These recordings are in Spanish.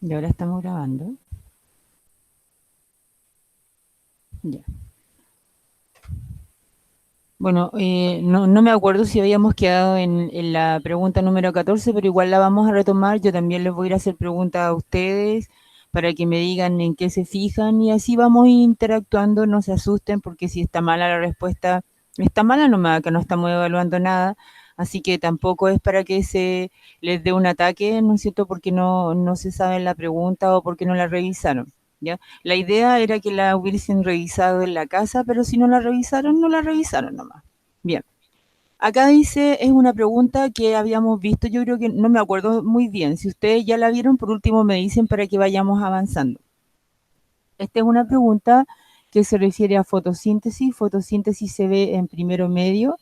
Y ahora estamos grabando. Ya. Bueno, no me acuerdo si habíamos quedado en la pregunta número 14, pero igual la vamos a retomar. Yo también les voy a ir a hacer preguntas a ustedes para que me digan en qué se fijan y así vamos interactuando, no se asusten porque si está mala la respuesta, está mala nomás, que no estamos evaluando nada, así que tampoco es para que se les dé un ataque, ¿no es cierto? Porque no se sabe la pregunta o porque no la revisaron. ¿Ya? La idea era que la hubiesen revisado en la casa, pero si no la revisaron, no la revisaron nomás. Bien, acá dice, es una pregunta que habíamos visto, yo creo que no me acuerdo muy bien. Si ustedes ya la vieron, por último me dicen para que vayamos avanzando. Esta es una pregunta que se refiere a fotosíntesis. Fotosíntesis se ve en primero medio,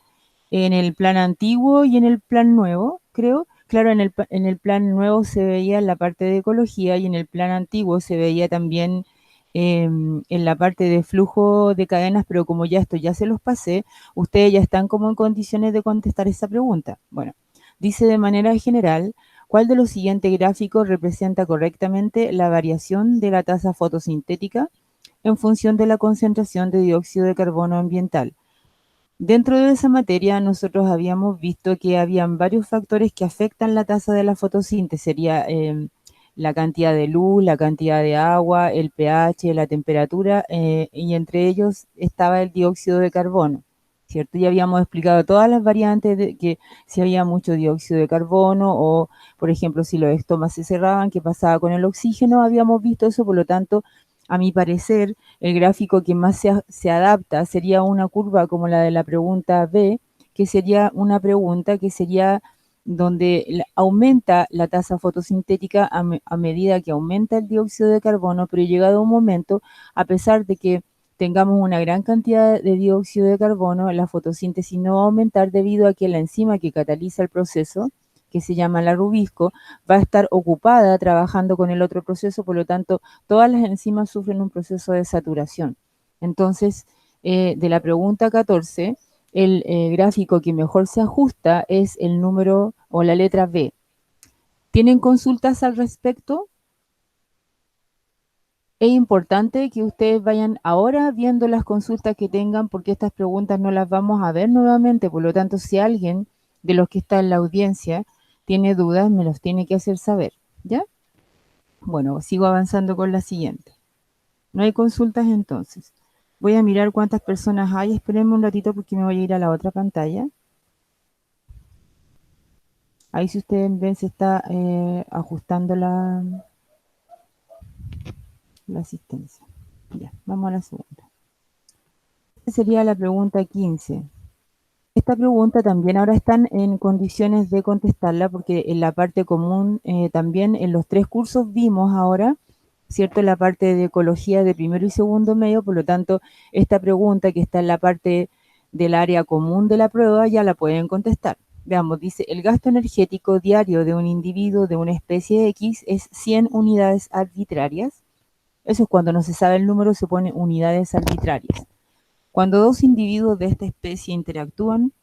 en el plan antiguo y en el plan nuevo, creo. Claro, en el plan nuevo se veía la parte de ecología y en el plan antiguo se veía también en la parte de flujo de cadenas, pero como ya esto ya se los pasé, ustedes ya están como en condiciones de contestar esa pregunta. Bueno, dice de manera general, ¿cuál de los siguientes gráficos representa correctamente la variación de la tasa fotosintética en función de la concentración de dióxido de carbono ambiental? Dentro de esa materia, nosotros habíamos visto que habían varios factores que afectan la tasa de la fotosíntesis. Sería la cantidad de luz, la cantidad de agua, el pH, la temperatura, y entre ellos estaba el dióxido de carbono, ¿cierto? Ya habíamos explicado todas las variantes de que si había mucho dióxido de carbono o, por ejemplo, si los estomas se cerraban, qué pasaba con el oxígeno. Habíamos visto eso, por lo tanto, a mi parecer, el gráfico que más se adapta sería una curva como la de la pregunta B, que sería una pregunta que sería donde aumenta la tasa fotosintética a medida que aumenta el dióxido de carbono, pero llegado un momento, a pesar de que tengamos una gran cantidad de dióxido de carbono, la fotosíntesis no va a aumentar debido a que la enzima que cataliza el proceso, que se llama la rubisco, va a estar ocupada trabajando con el otro proceso, por lo tanto, todas las enzimas sufren un proceso de saturación. Entonces, de la pregunta 14, el gráfico que mejor se ajusta es el número o la letra B. ¿Tienen consultas al respecto? Es importante que ustedes vayan ahora viendo las consultas que tengan porque estas preguntas no las vamos a ver nuevamente. Por lo tanto, si alguien de los que está en la audiencia tiene dudas, me los tiene que hacer saber. ¿Ya? Bueno, sigo avanzando con la siguiente. No hay consultas entonces. Voy a mirar cuántas personas hay. Espérenme un ratito porque me voy a ir a la otra pantalla. Ahí si ustedes ven se está ajustando la asistencia. Ya, vamos a la segunda. Esta sería la pregunta 15. Esta pregunta también ahora están en condiciones de contestarla porque en la parte común también en los tres cursos vimos ahora, ¿cierto? La parte de ecología de primero y segundo medio, por lo tanto, esta pregunta que está en la parte del área común de la prueba ya la pueden contestar. Veamos, dice, el gasto energético diario de un individuo de una especie X es 100 unidades arbitrarias. Eso es cuando no se sabe el número, se pone unidades arbitrarias. Cuando dos individuos de esta especie interactúan,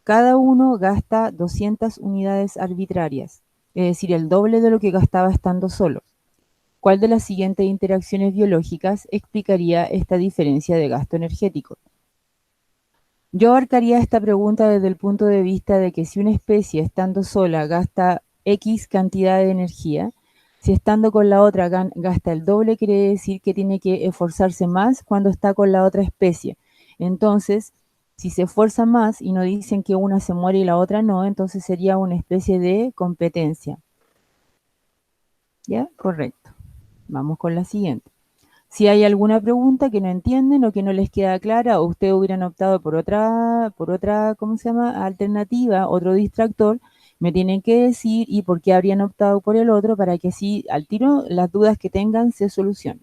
cada uno gasta 200 unidades arbitrarias, es decir, el doble de lo que gastaba estando solo. ¿Cuál de las siguientes interacciones biológicas explicaría esta diferencia de gasto energético? Yo abarcaría esta pregunta desde el punto de vista de que si una especie estando sola gasta X cantidad de energía, si estando con la otra gasta el doble, quiere decir que tiene que esforzarse más cuando está con la otra especie. Entonces, si se esfuerza más y no dicen que una se muere y la otra no, entonces sería una especie de competencia. ¿Ya? Correcto. Vamos con la siguiente. Si hay alguna pregunta que no entienden o que no les queda clara o ustedes hubieran optado por otra, ¿cómo se llama? Alternativa, otro distractor, me tienen que decir y por qué habrían optado por el otro para que así al tiro las dudas que tengan se solucionen.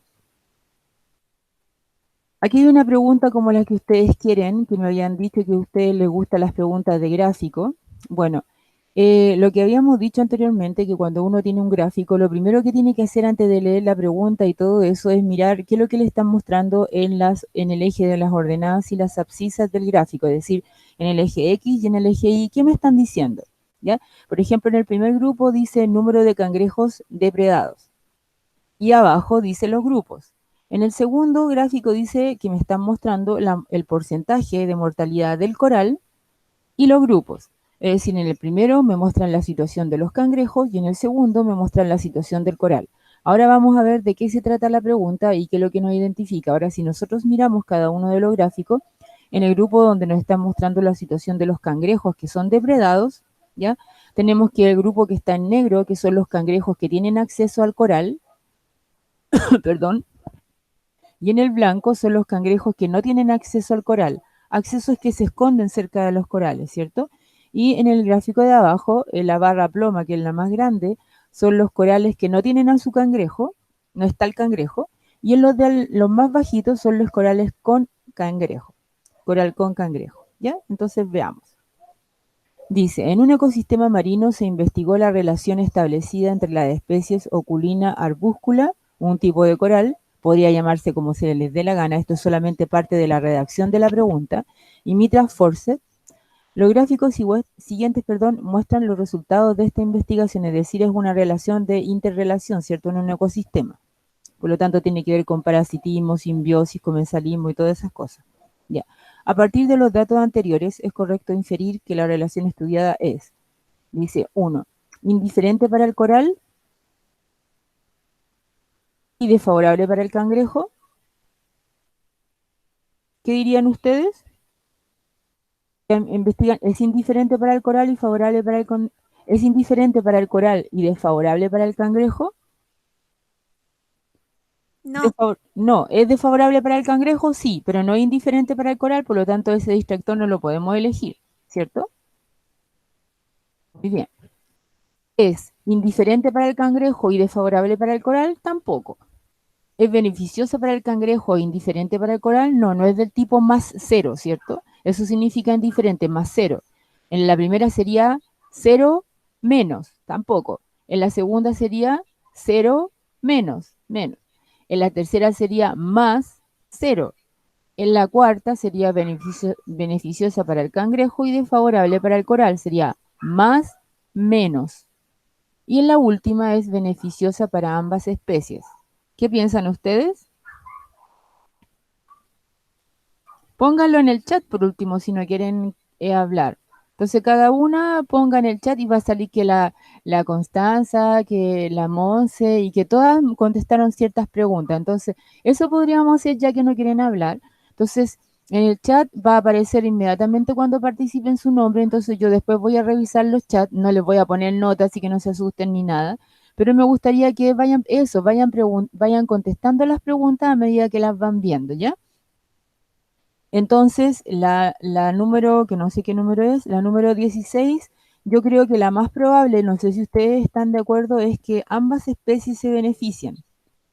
Aquí hay una pregunta como la que ustedes quieren, que me habían dicho que a ustedes les gustan las preguntas de gráfico. Bueno, lo que habíamos dicho anteriormente, que cuando uno tiene un gráfico, lo primero que tiene que hacer antes de leer la pregunta y todo eso es mirar qué es lo que le están mostrando en el eje de las ordenadas y las abscisas del gráfico, es decir, en el eje X y en el eje Y, ¿qué me están diciendo? ¿Ya? Por ejemplo, en el primer grupo dice número de cangrejos depredados. y abajo dice los grupos. En el segundo gráfico dice que me están mostrando el porcentaje de mortalidad del coral y los grupos. Es decir, en el primero me muestran la situación de los cangrejos y en el segundo me muestran la situación del coral. Ahora vamos a ver de qué se trata la pregunta y qué es lo que nos identifica. Ahora, si nosotros miramos cada uno de los gráficos, en el grupo donde nos están mostrando la situación de los cangrejos que son depredados, ¿ya? Tenemos que el grupo que está en negro, que son los cangrejos que tienen acceso al coral, perdón, y en el blanco son los cangrejos que no tienen acceso al coral. Acceso es que se esconden cerca de los corales, ¿cierto? Y en el gráfico de abajo, en la barra ploma, que es la más grande, son los corales que no tienen a su cangrejo, no está el cangrejo, y en los más bajitos son los corales con cangrejo, coral con cangrejo, ¿ya? Entonces veamos. Dice, en un ecosistema marino se investigó la relación establecida entre las especies Oculina arbuscula, un tipo de coral, podría llamarse como se les dé la gana, esto es solamente parte de la redacción de la pregunta, y Mitra Forsyth. Los gráficos siguientes muestran los resultados de esta investigación, es decir, es una relación de interrelación, ¿cierto?, en un ecosistema. Por lo tanto, tiene que ver con parasitismo, simbiosis, comensalismo y todas esas cosas. Ya. A partir de los datos anteriores, es correcto inferir que la relación estudiada es, dice 1, indiferente para el coral y desfavorable para el cangrejo. ¿Qué dirían ustedes? Investigan, es indiferente para el coral y favorable para es indiferente para el coral y desfavorable para el cangrejo. No, No, es desfavorable para el cangrejo, sí, pero no es indiferente para el coral, por lo tanto ese distractor no lo podemos elegir, ¿cierto? Muy bien. ¿Es indiferente para el cangrejo y desfavorable para el coral? Tampoco. ¿Es beneficiosa para el cangrejo e indiferente para el coral? No, no es del tipo más cero, ¿cierto? Eso significa indiferente, más cero. En la primera sería cero menos, tampoco. En la segunda sería cero menos, menos. En la tercera sería más cero. En la cuarta sería beneficiosa para el cangrejo y desfavorable para el coral, sería más menos. Y en la última es beneficiosa para ambas especies. ¿Qué piensan ustedes? Pónganlo en el chat por último si no quieren hablar. Entonces cada una ponga en el chat y va a salir que la Constanza, que la Monse y que todas contestaron ciertas preguntas. Entonces eso podríamos hacer ya que no quieren hablar. Entonces en el chat va a aparecer inmediatamente cuando participen su nombre. Entonces yo después voy a revisar los chats, no les voy a poner notas así que no se asusten ni nada. Pero me gustaría que vayan, eso, vayan contestando las preguntas a medida que las van viendo, ¿ya? Entonces, la número, que no sé qué número es, la número 16, yo creo que la más probable, no sé si ustedes están de acuerdo, es que ambas especies se benefician,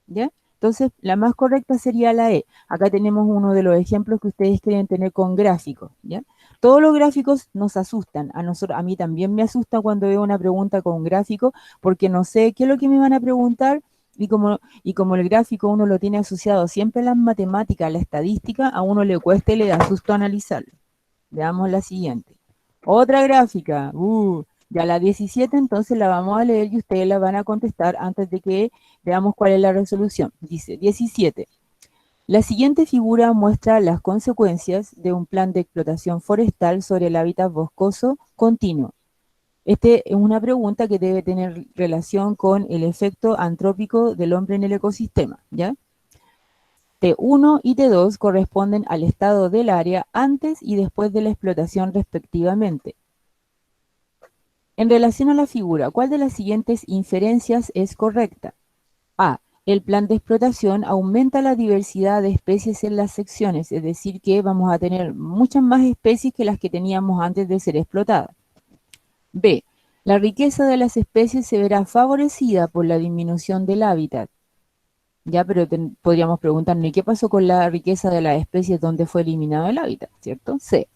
¿ya? Entonces, la más correcta sería la E. Acá tenemos uno de los ejemplos que ustedes quieren tener con gráficos, ¿ya? Todos los gráficos nos asustan. A nosotros, a mí también me asusta cuando veo una pregunta con gráfico, porque no sé qué es lo que me van a preguntar y como el gráfico uno lo tiene asociado siempre a las matemáticas, a la estadística, a uno le cuesta y le da susto analizarlo. Veamos la siguiente. Otra gráfica. Ya la 17 entonces la vamos a leer y ustedes la van a contestar antes de que veamos cuál es la resolución. Dice 17. La siguiente figura muestra las consecuencias de un plan de explotación forestal sobre el hábitat boscoso continuo. Este es una pregunta que debe tener relación con el efecto antrópico del hombre en el ecosistema, ¿ya? T1 y T2 corresponden al estado del área antes y después de la explotación respectivamente. En relación a la figura, ¿cuál de las siguientes inferencias es correcta? A. El plan de explotación aumenta la diversidad de especies en las secciones, es decir, que vamos a tener muchas más especies que las que teníamos antes de ser explotadas. B. La riqueza de las especies se verá favorecida por la disminución del hábitat. Ya, pero podríamos preguntarnos, ¿y qué pasó con la riqueza de las especies donde fue eliminado el hábitat? ¿Cierto? C.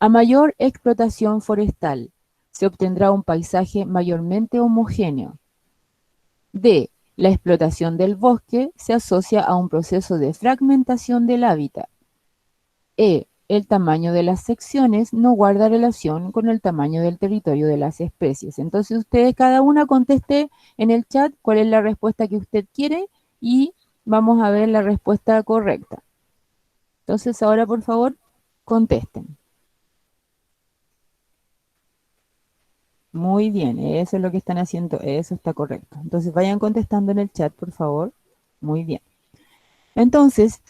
A mayor explotación forestal, se obtendrá un paisaje mayormente homogéneo. D. La explotación del bosque se asocia a un proceso de fragmentación del hábitat. E. el tamaño de las secciones no guarda relación con el tamaño del territorio de las especies. Entonces ustedes cada una conteste en el chat cuál es la respuesta que usted quiere y vamos a ver la respuesta correcta. Entonces ahora por favor contesten. Muy bien, eso es lo que están haciendo, eso está correcto. Entonces vayan contestando en el chat, por favor. Muy bien. Entonces,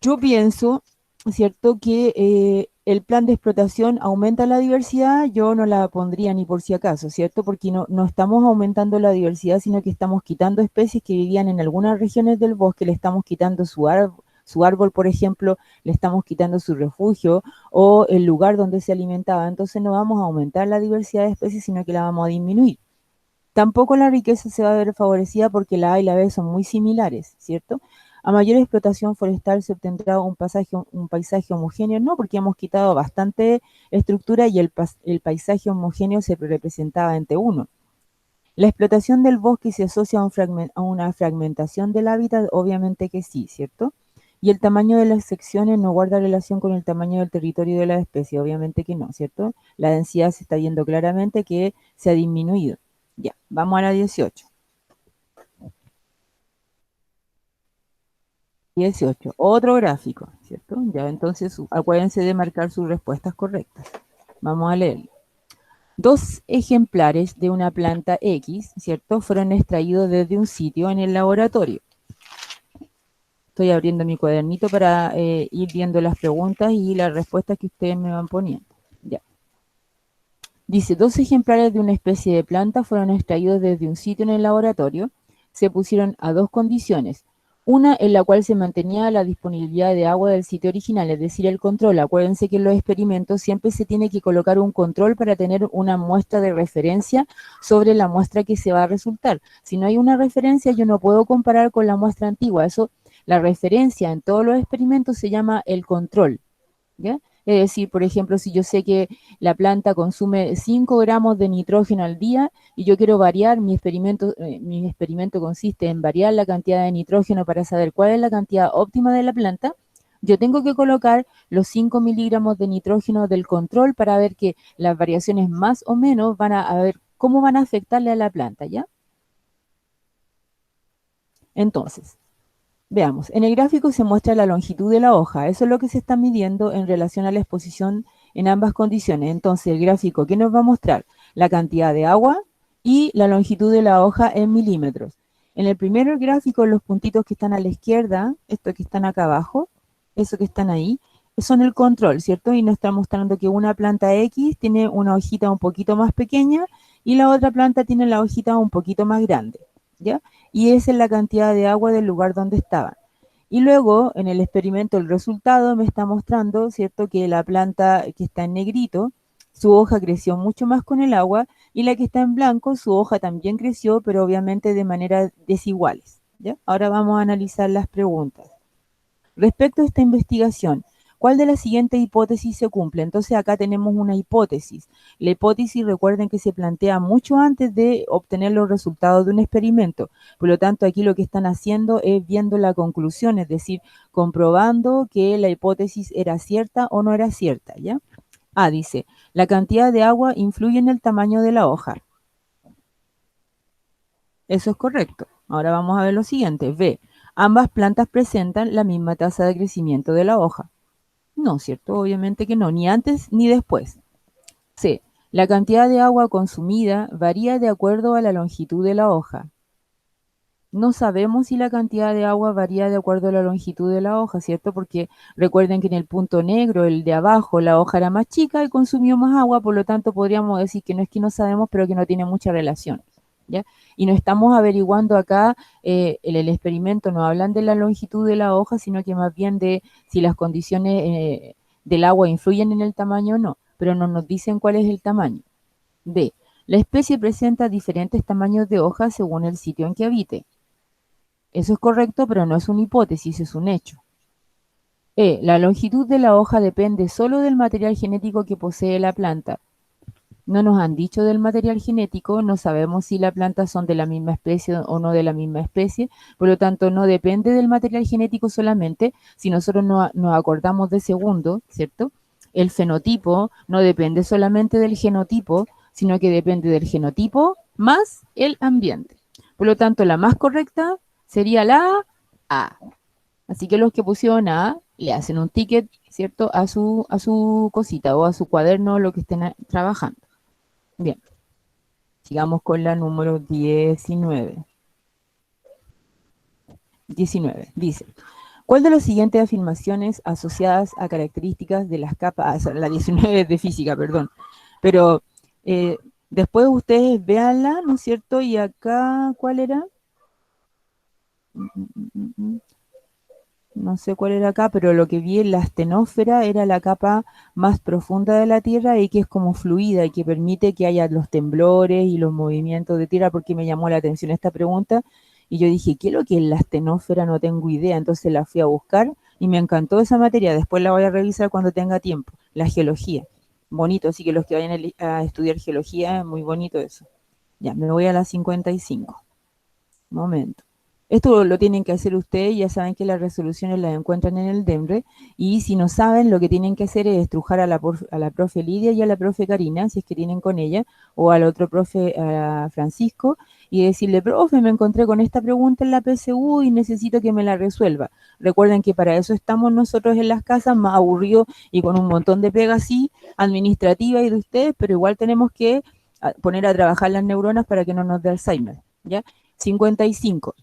yo pienso, ¿cierto?, que el plan de explotación aumenta la diversidad, yo no la pondría ni por si acaso, ¿cierto? Porque no estamos aumentando la diversidad, sino que estamos quitando especies que vivían en algunas regiones del bosque, le estamos quitando su árbol, por ejemplo, le estamos quitando su refugio o el lugar donde se alimentaba. Entonces no vamos a aumentar la diversidad de especies, sino que la vamos a disminuir. Tampoco la riqueza se va a ver favorecida porque la A y la B son muy similares, ¿cierto? A mayor explotación forestal se obtendrá un paisaje homogéneo, no, porque hemos quitado bastante estructura y el paisaje homogéneo se representaba en T1. La explotación del bosque se asocia a una fragmentación del hábitat, obviamente que sí, ¿cierto? Y el tamaño de las secciones no guarda relación con el tamaño del territorio de la especie, obviamente que no, ¿cierto? La densidad se está viendo claramente que se ha disminuido. Ya, vamos a la 18. 18, otro gráfico, ¿cierto? Ya, entonces acuérdense de marcar sus respuestas correctas. Vamos a leerlo. Dos ejemplares de una planta X, ¿cierto?, fueron extraídos desde un sitio en el laboratorio. Estoy abriendo mi cuadernito para ir viendo las preguntas y las respuestas que ustedes me van poniendo. Ya. Dice, dos ejemplares de una especie de planta fueron extraídos desde un sitio en el laboratorio. Se pusieron a dos condiciones. Una en la cual se mantenía la disponibilidad de agua del sitio original, es decir, el control. Acuérdense que en los experimentos siempre se tiene que colocar un control para tener una muestra de referencia sobre la muestra que se va a resultar. Si no hay una referencia, yo no puedo comparar con la muestra antigua. Eso, la referencia en todos los experimentos se llama el control, ¿ya? Es decir, por ejemplo, si yo sé que la planta consume 5 gramos de nitrógeno al día y yo quiero variar, mi experimento consiste en variar la cantidad de nitrógeno para saber cuál es la cantidad óptima de la planta, yo tengo que colocar los 5 miligramos de nitrógeno del control para ver que las variaciones más o menos a ver cómo van a afectarle a la planta, ¿ya? Entonces, veamos, en el gráfico se muestra la longitud de la hoja, eso es lo que se está midiendo en relación a la exposición en ambas condiciones. Entonces, el gráfico, ¿qué nos va a mostrar? La cantidad de agua y la longitud de la hoja en milímetros. En el primer gráfico, los puntitos que están a la izquierda, estos que están acá abajo, esos que están ahí, son el control, ¿cierto? Y nos está mostrando que una planta X tiene una hojita un poquito más pequeña y la otra planta tiene la hojita un poquito más grande, ¿ya? Y esa es la cantidad de agua del lugar donde estaban. Y luego, en el experimento, el resultado me está mostrando, ¿cierto?, que la planta que está en negrito, su hoja creció mucho más con el agua, y la que está en blanco, su hoja también creció, pero obviamente de manera desiguales, ¿ya? Ahora vamos a analizar las preguntas. Respecto a esta investigación, ¿cuál de las siguientes hipótesis se cumple? Entonces acá tenemos una hipótesis. La hipótesis, recuerden que se plantea mucho antes de obtener los resultados de un experimento. Por lo tanto, aquí lo que están haciendo es viendo la conclusión, es decir, comprobando que la hipótesis era cierta o no era cierta, ¿ya? A dice, la cantidad de agua influye en el tamaño de la hoja. Eso es correcto. Ahora vamos a ver lo siguiente. B, ambas plantas presentan la misma tasa de crecimiento de la hoja. No, ¿cierto? Obviamente que no, ni antes ni después. C, la cantidad de agua consumida varía de acuerdo a la longitud de la hoja. No sabemos si la cantidad de agua varía de acuerdo a la longitud de la hoja, ¿cierto? Porque recuerden que en el punto negro, el de abajo, la hoja era más chica y consumió más agua, por lo tanto podríamos decir que no es que no sabemos, pero que no tiene mucha relación, ¿ya? Y no estamos averiguando acá, el experimento no hablan de la longitud de la hoja, sino que más bien de si las condiciones del agua influyen en el tamaño o no, pero no nos dicen cuál es el tamaño. D, la especie presenta diferentes tamaños de hojas según el sitio en que habite. Eso es correcto, pero no es una hipótesis, es un hecho. E, la longitud de la hoja depende solo del material genético que posee la planta. No nos han dicho del material genético, no sabemos si las plantas son de la misma especie o no de la misma especie, por lo tanto no depende del material genético solamente, si nosotros nos acordamos de segundo, ¿cierto? El fenotipo no depende solamente del genotipo, sino que depende del genotipo más el ambiente. Por lo tanto, la más correcta sería la A. Así que los que pusieron A le hacen un ticket, ¿cierto? A su cosita o a su cuaderno, lo que estén trabajando. Bien, sigamos con la número 19. 19. Dice, ¿cuál de las siguientes afirmaciones asociadas a características de las capas, la 19 es de física, perdón, pero eh, después ustedes véanla, ¿no es cierto? Y acá, ¿cuál era? No sé cuál era acá, pero lo que vi en la astenósfera era la capa más profunda de la Tierra y que es como fluida y que permite que haya los temblores y los movimientos de tierra, porque me llamó la atención esta pregunta y yo dije, ¿qué es lo que es la astenósfera? No tengo idea, entonces la fui a buscar y me encantó esa materia, después la voy a revisar cuando tenga tiempo, la geología. Bonito, así que los que vayan a estudiar geología, muy bonito eso. Ya, me voy a la 55. Momento. Esto lo tienen que hacer ustedes, ya saben que las resoluciones las encuentran en el DEMRE, y si no saben, lo que tienen que hacer es estrujar a la profe Lidia y a la profe Karina, si es que tienen con ella, o al otro profe Francisco, y decirle, profe, me encontré con esta pregunta en la PSU y necesito que me la resuelva. Recuerden que para eso estamos nosotros en las casas, más aburridos y con un montón de pega así, administrativa y de ustedes, pero igual tenemos que poner a trabajar las neuronas para que no nos dé Alzheimer, ¿ya? 55.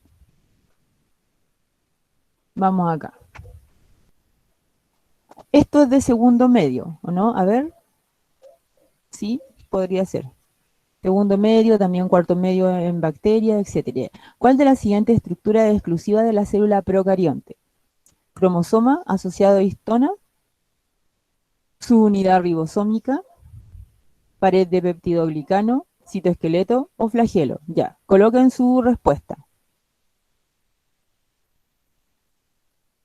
Vamos acá. Esto es de segundo medio, ¿o no? A ver, sí, podría ser. Segundo medio, también cuarto medio en bacterias, etcétera. ¿Cuál de las siguientes estructuras es exclusiva de la célula procarionte? Cromosoma asociado a histona, su unidad ribosómica, pared de peptidoglicano, citoesqueleto o flagelo. Ya, coloquen su respuesta.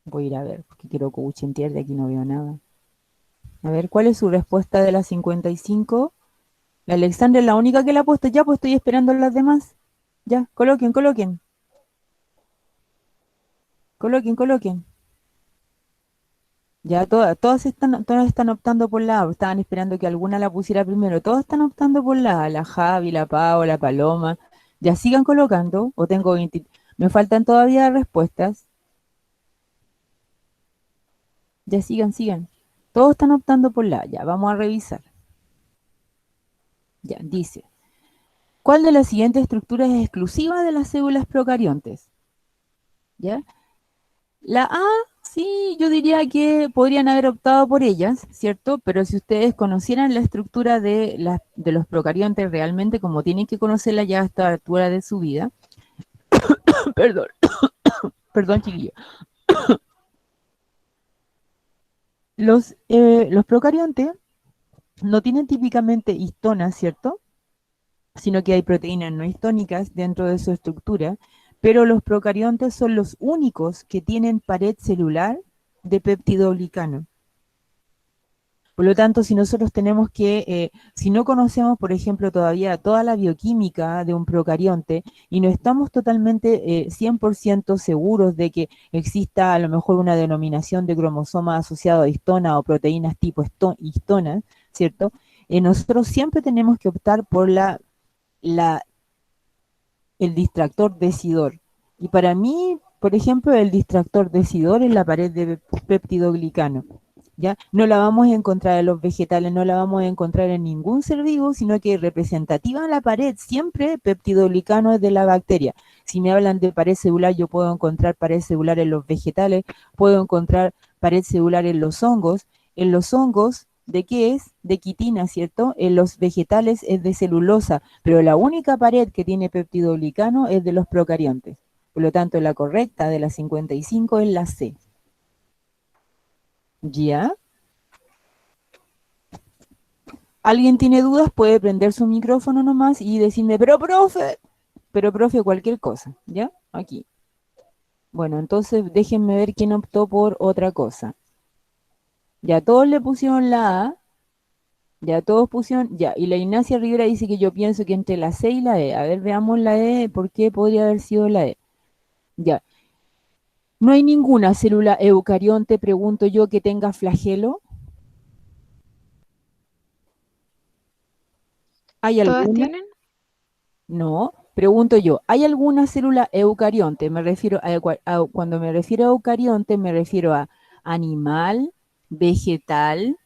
Voy a ir a ver, porque quiero coachentear, de aquí no veo nada. A ver, ¿cuál es su respuesta de las 55? La Alexandra es la única que la ha puesto ya, pues estoy esperando a las demás. Ya, coloquen, coloquen, coloquen, coloquen. Ya todas están optando por la A, estaban esperando que alguna la pusiera primero. Todos están optando por la A, la Javi, la Pau, la Paloma. Ya sigan colocando, o tengo 20. Me faltan todavía respuestas. Ya sigan, sigan. Todos están optando por la A, ya, vamos a revisar. Ya, dice, ¿cuál de las siguientes estructuras es exclusiva de las células procariontes? ¿Ya? La A, sí, yo diría que podrían haber optado por ellas, ¿cierto? Pero si ustedes conocieran la estructura de los procariontes realmente, como tienen que conocerla ya a esta altura de su vida, perdón, perdón, chiquillo, los procariontes no tienen típicamente histonas, ¿cierto? Sino que hay proteínas no histónicas dentro de su estructura, pero los procariontes son los únicos que tienen pared celular de peptidoglicano. Por lo tanto, si nosotros si no conocemos, por ejemplo, todavía toda la bioquímica de un procarionte y no estamos totalmente 100% seguros de que exista a lo mejor una denominación de cromosoma asociado a histona o proteínas tipo histona, ¿cierto? Nosotros siempre tenemos que optar por la, el distractor decidor. Y para mí, por ejemplo, el distractor decidor es la pared de peptidoglicano. ¿Ya? No la vamos a encontrar en los vegetales, no la vamos a encontrar en ningún ser vivo, sino que representativa en la pared, siempre peptidoglicano es de la bacteria. Si me hablan de pared celular, yo puedo encontrar pared celular en los vegetales, puedo encontrar pared celular en los hongos. En los hongos, ¿de qué es? De quitina, ¿cierto? En los vegetales es de celulosa, pero la única pared que tiene peptidoglicano es de los procariontes. Por lo tanto, la correcta de las 55 es la C. ¿Ya? ¿Alguien tiene dudas? Puede prender su micrófono nomás y decirme, pero profe, cualquier cosa, ¿ya? Aquí. Bueno, entonces déjenme ver quién optó por otra cosa. Ya todos le pusieron la A, Ya todos pusieron, ya. Y la Ignacia Rivera dice que yo pienso que entre la C y la E. A ver, veamos la E, ¿por qué podría haber sido la E? Ya. ¿No hay ninguna célula eucarionte, pregunto yo, que tenga flagelo? ¿Hay ¿Todas alguna? tienen? No. Pregunto yo, ¿hay alguna célula eucarionte? Me refiero cuando me refiero a eucarionte, me refiero a animal, vegetal,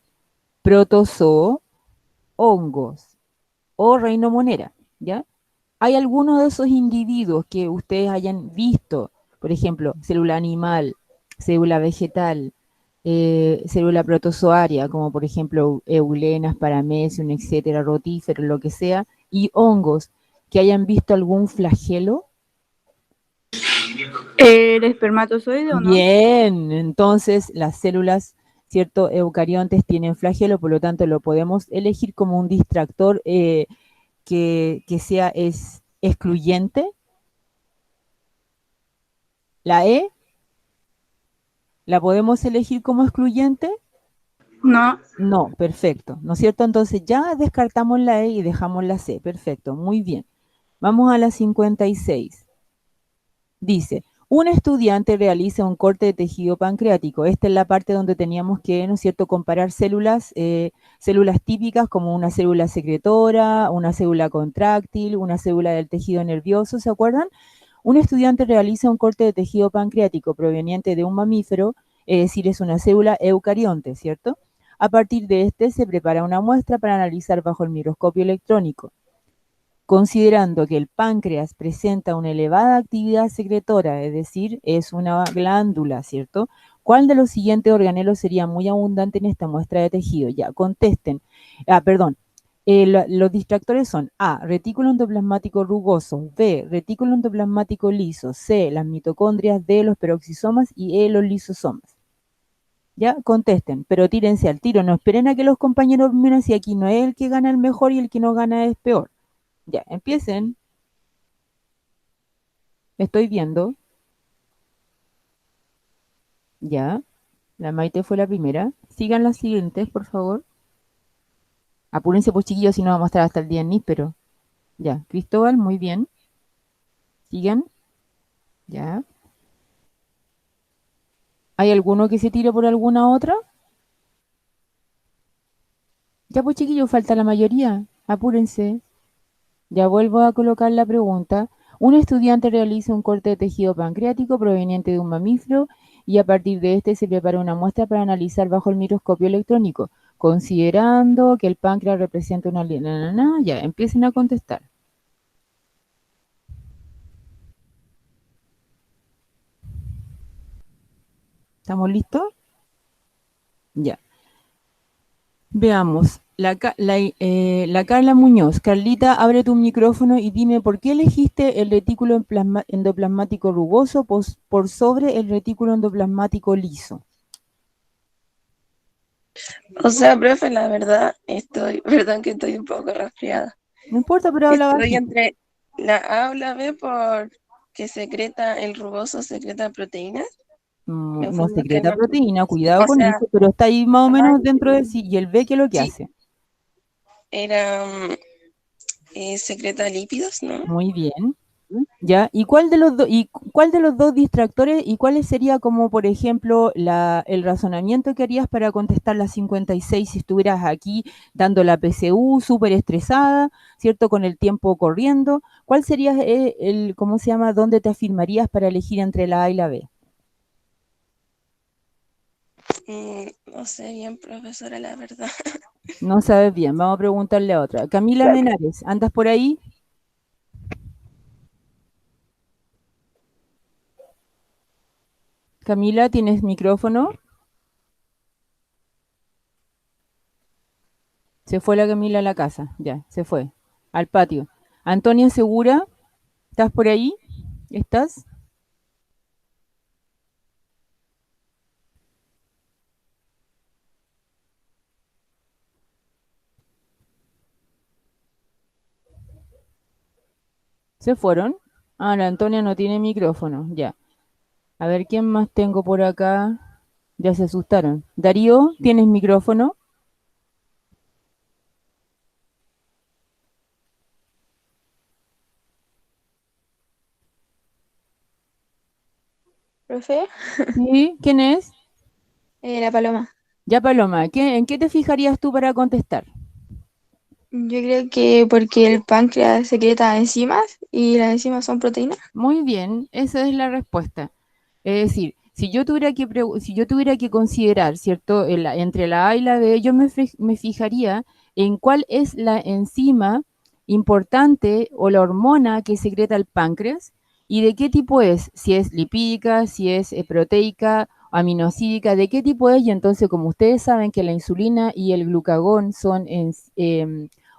protozoo, hongos o reino monera, ¿ya? ¿Hay alguno de esos individuos que ustedes hayan visto? Por ejemplo, célula animal, célula vegetal, célula protozoaria, como por ejemplo eulenas, paramecium, etcétera, rotíferos, lo que sea, y hongos que hayan visto algún flagelo. ¿El espermatozoide o no? Bien, entonces las células, ¿cierto? Eucariontes tienen flagelo, por lo tanto lo podemos elegir como un distractor que sea excluyente. La E la podemos elegir como excluyente. No. No, perfecto, ¿no es cierto? Entonces ya descartamos la E y dejamos la C, perfecto, muy bien. Vamos a la 56. Dice, un estudiante realiza un corte de tejido pancreático. Esta es la parte donde teníamos que, ¿no es cierto?, comparar células, células típicas como una célula secretora, una célula contráctil, una célula del tejido nervioso, ¿se acuerdan? Un estudiante realiza un corte de tejido pancreático proveniente de un mamífero, es decir, es una célula eucarionte, ¿cierto? A partir de este se prepara una muestra para analizar bajo el microscopio electrónico. Considerando que el páncreas presenta una elevada actividad secretora, es decir, es una glándula, ¿cierto? ¿Cuál de los siguientes organelos sería muy abundante en esta muestra de tejido? Ya, contesten. Perdón. Los distractores son A, retículo endoplasmático rugoso, B, retículo endoplasmático liso, C, las mitocondrias, D, los peroxisomas y E, los lisosomas. Ya, contesten, pero tírense al tiro, no esperen a que los compañeros miren si aquí no es el que gana el mejor y el que no gana es peor. Ya, empiecen. Estoy viendo. Ya. La Maite fue la primera. Sigan las siguientes, por favor. Apúrense, pues chiquillos, si no vamos a estar hasta el día en pero. Ya. Cristóbal, muy bien. Sigan. Ya. ¿Hay alguno que se tire por alguna otra? Ya, pues chiquillos, falta la mayoría. Apúrense. Ya vuelvo a colocar la pregunta. Un estudiante realiza un corte de tejido pancreático proveniente de un mamífero y a partir de este se prepara una muestra para analizar bajo el microscopio electrónico, considerando que el páncreas representa una... Ya, empiecen a contestar. ¿Estamos listos? Ya. Veamos. La Carla Muñoz. Carlita, abre tu micrófono y dime por qué elegiste el retículo endoplasmático rugoso por sobre el retículo endoplasmático liso. O sea, profe, la verdad, perdón que estoy un poco resfriada. No importa, pero habla Estoy bajito. entre la A o la B porque secreta, el rugoso secreta proteínas. Me No fui más que secreta nada. proteína, cuidado O con sea, eso, pero está ahí más o ah, menos dentro de sí. ¿Y el B qué es lo que sí, hace? era secreta lípidos, ¿no? Muy bien. ¿Ya? ¿Y cuál de los dos distractores y cuál sería como, por ejemplo, el razonamiento que harías para contestar la 56 si estuvieras aquí dando la PSU súper estresada, ¿cierto? Con el tiempo corriendo. ¿Cuál sería cómo se llama, dónde te afirmarías para elegir entre la A y la B? No sé bien, profesora, la verdad. No sabes bien, vamos a preguntarle a otra. Camila Menares, ¿andas por ahí? Camila, ¿tienes micrófono? Se fue la Camila a la casa, ya, se fue, al patio. Antonia Segura, ¿estás por ahí? ¿Estás? ¿Se fueron? Ah, la Antonia no tiene micrófono, ya. A ver, ¿quién más tengo por acá? Ya se asustaron. Darío, ¿tienes micrófono? Profe, ¿Sí? ¿Quién es? la paloma. Ya, Paloma, ¿en qué te fijarías tú para contestar? Yo creo que porque el páncreas secreta enzimas y las enzimas son proteínas. Muy bien, esa es la respuesta. Es decir, si yo tuviera que considerar, ¿cierto? Entre la A y la B, yo me fijaría en cuál es la enzima importante o la hormona que secreta el páncreas y de qué tipo es, si es lipídica, si es proteica, aminosídica, de qué tipo es. Y entonces, como ustedes saben que la insulina y el glucagón son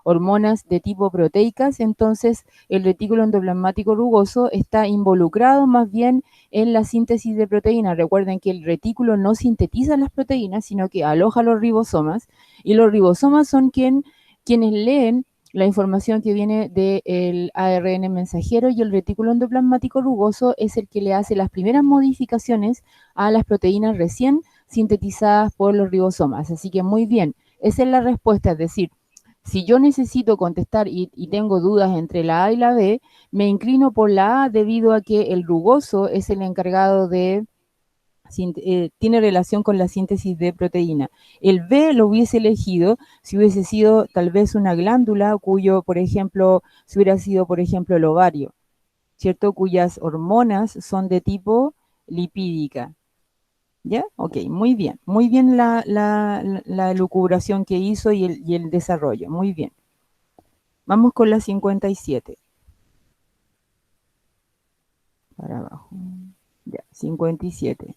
hormonas de tipo proteicas, entonces el retículo endoplasmático rugoso está involucrado más bien en la síntesis de proteínas. Recuerden que el retículo no sintetiza las proteínas, sino que aloja los ribosomas, y los ribosomas son quienes leen la información que viene del ARN mensajero, y el retículo endoplasmático rugoso es el que le hace las primeras modificaciones a las proteínas recién sintetizadas por los ribosomas. Así que muy bien, esa es la respuesta, es decir, si yo necesito contestar y tengo dudas entre la A y la B, me inclino por la A debido a que el rugoso es el encargado tiene relación con la síntesis de proteína. El B lo hubiese elegido si hubiese sido tal vez una glándula cuyo, por ejemplo, si hubiera sido, por ejemplo, el ovario, ¿cierto? Cuyas hormonas son de tipo lipídica. ¿Ya? Ok, muy bien la elucubración que hizo y el desarrollo, muy bien. Vamos con la 57. Para abajo. Ya, 57.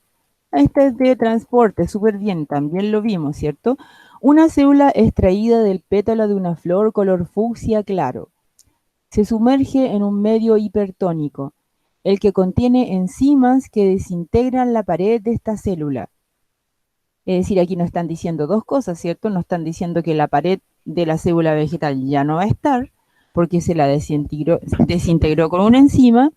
Esta es de transporte, súper bien, también lo vimos, ¿cierto? Una célula extraída del pétalo de una flor color fucsia claro. Se sumerge en un medio hipertónico, el que contiene enzimas que desintegran la pared de esta célula. Es decir, aquí nos están diciendo dos cosas, ¿cierto? Nos están diciendo que la pared de la célula vegetal ya no va a estar porque se la desintegró con una enzima.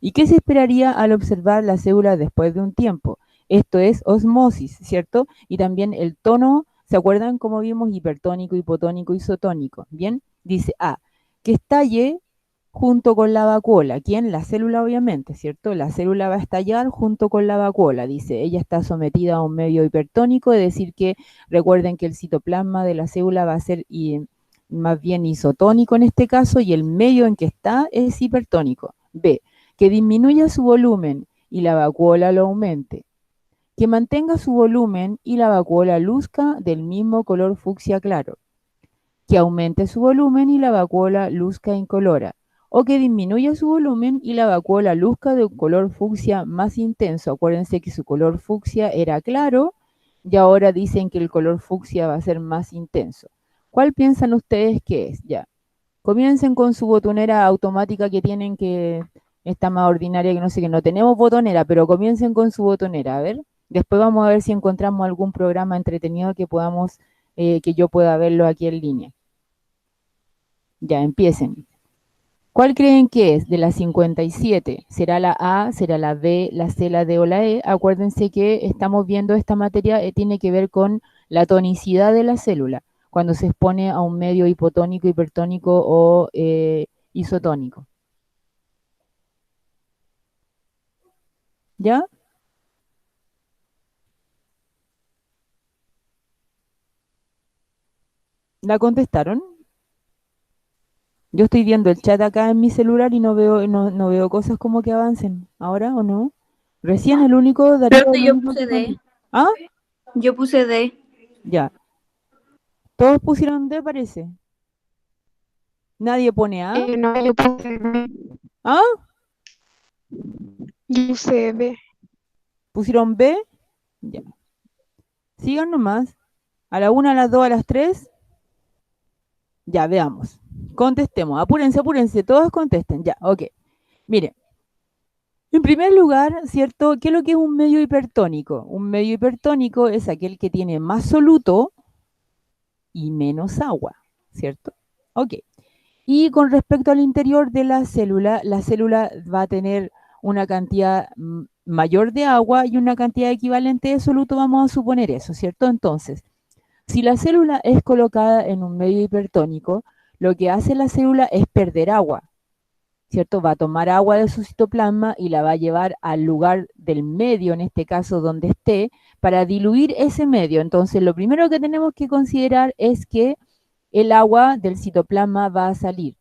¿Y qué se esperaría al observar la célula después de un tiempo? Esto es osmosis, ¿cierto? Y también el tono, ¿se acuerdan cómo vimos hipertónico, hipotónico, isotónico? Bien, dice A, que estalle junto con la vacuola. ¿Quién? La célula, obviamente, ¿cierto? La célula va a estallar junto con la vacuola, dice. Ella está sometida a un medio hipertónico, es decir, que recuerden que el citoplasma de la célula va a ser más bien isotónico en este caso, y el medio en que está es hipertónico. B, que disminuya su volumen y la vacuola lo aumente. Que mantenga su volumen y la vacuola luzca del mismo color fucsia claro, que aumente su volumen y la vacuola luzca incolora, o que disminuya su volumen y la vacuola luzca de un color fucsia más intenso. Acuérdense que su color fucsia era claro y ahora dicen que el color fucsia va a ser más intenso. ¿Cuál piensan ustedes que es? Ya. Comiencen con su botonera automática que tienen, que está más ordinaria que no sé qué. No tenemos botonera, pero comiencen con su botonera. A ver. Después vamos a ver si encontramos algún programa entretenido que podamos, que yo pueda verlo aquí en línea. Ya, empiecen. ¿Cuál creen que es de las 57? ¿Será la A, será la B, la C, la D o la E? Acuérdense que estamos viendo esta materia, tiene que ver con la tonicidad de la célula, cuando se expone a un medio hipotónico, hipertónico o isotónico. ¿Ya? ¿La contestaron? Yo estoy viendo el chat acá en mi celular y no veo cosas como que avancen. ¿Ahora o no? Recién el único, Darío, Profe, el yo único que puse contestó. D. ¿Ah? Yo puse D. Ya. Todos pusieron D, parece. Nadie pone A. No, yo puse B. ¿Ah? Yo puse B. ¿Pusieron B? Ya. Sigan nomás. A la una, a las dos, a las tres. Ya, veamos. Contestemos. Apúrense, apúrense. Todos contesten. Ya, ok. Mire, en primer lugar, ¿cierto? ¿Qué es lo que es un medio hipertónico? Un medio hipertónico es aquel que tiene más soluto y menos agua, ¿cierto? Ok. Y con respecto al interior de la célula va a tener una cantidad mayor de agua y una cantidad equivalente de soluto, vamos a suponer eso, ¿cierto? Entonces, si la célula es colocada en un medio hipertónico, lo que hace la célula es perder agua. ¿cierto? Va a tomar agua de su citoplasma y la va a llevar al lugar del medio, en este caso donde esté, para diluir ese medio. Entonces, lo primero que tenemos que considerar es que el agua del citoplasma va a salir.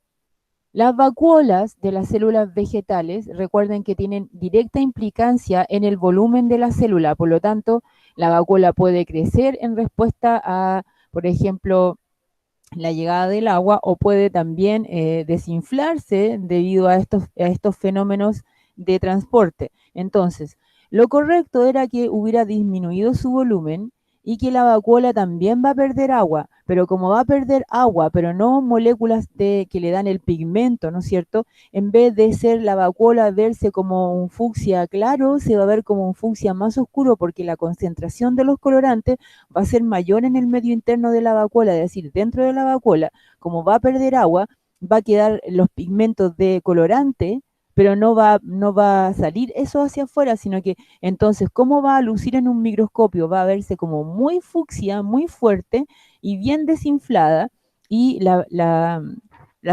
Las vacuolas de las células vegetales, recuerden que tienen directa implicancia en el volumen de la célula, por lo tanto, la vacuola puede crecer en respuesta a, por ejemplo, la llegada del agua o puede también desinflarse debido a estos fenómenos de transporte. Entonces, lo correcto era que hubiera disminuido su volumen y que la vacuola también va a perder agua, pero como va a perder agua, pero no moléculas que le dan el pigmento, ¿no es cierto? En vez de ser la vacuola verse como un fucsia claro, se va a ver como un fucsia más oscuro porque la concentración de los colorantes va a ser mayor en el medio interno de la vacuola, es decir, dentro de la vacuola, como va a perder agua, va a quedar los pigmentos de colorante, pero no va a salir eso hacia afuera, sino que entonces, ¿cómo va a lucir en un microscopio? Va a verse como muy fucsia, muy fuerte y bien desinflada, y la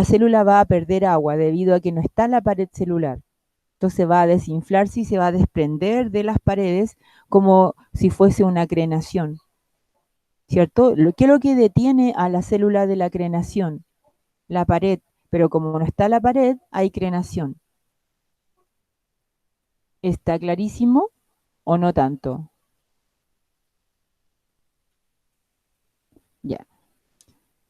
célula va a perder agua debido a que no está en la pared celular. Entonces va a desinflarse y se va a desprender de las paredes como si fuese una crenación. ¿Cierto? ¿Qué es lo que detiene a la célula de la crenación? La pared, pero como no está la pared, hay crenación. ¿Está clarísimo o no tanto? Ya,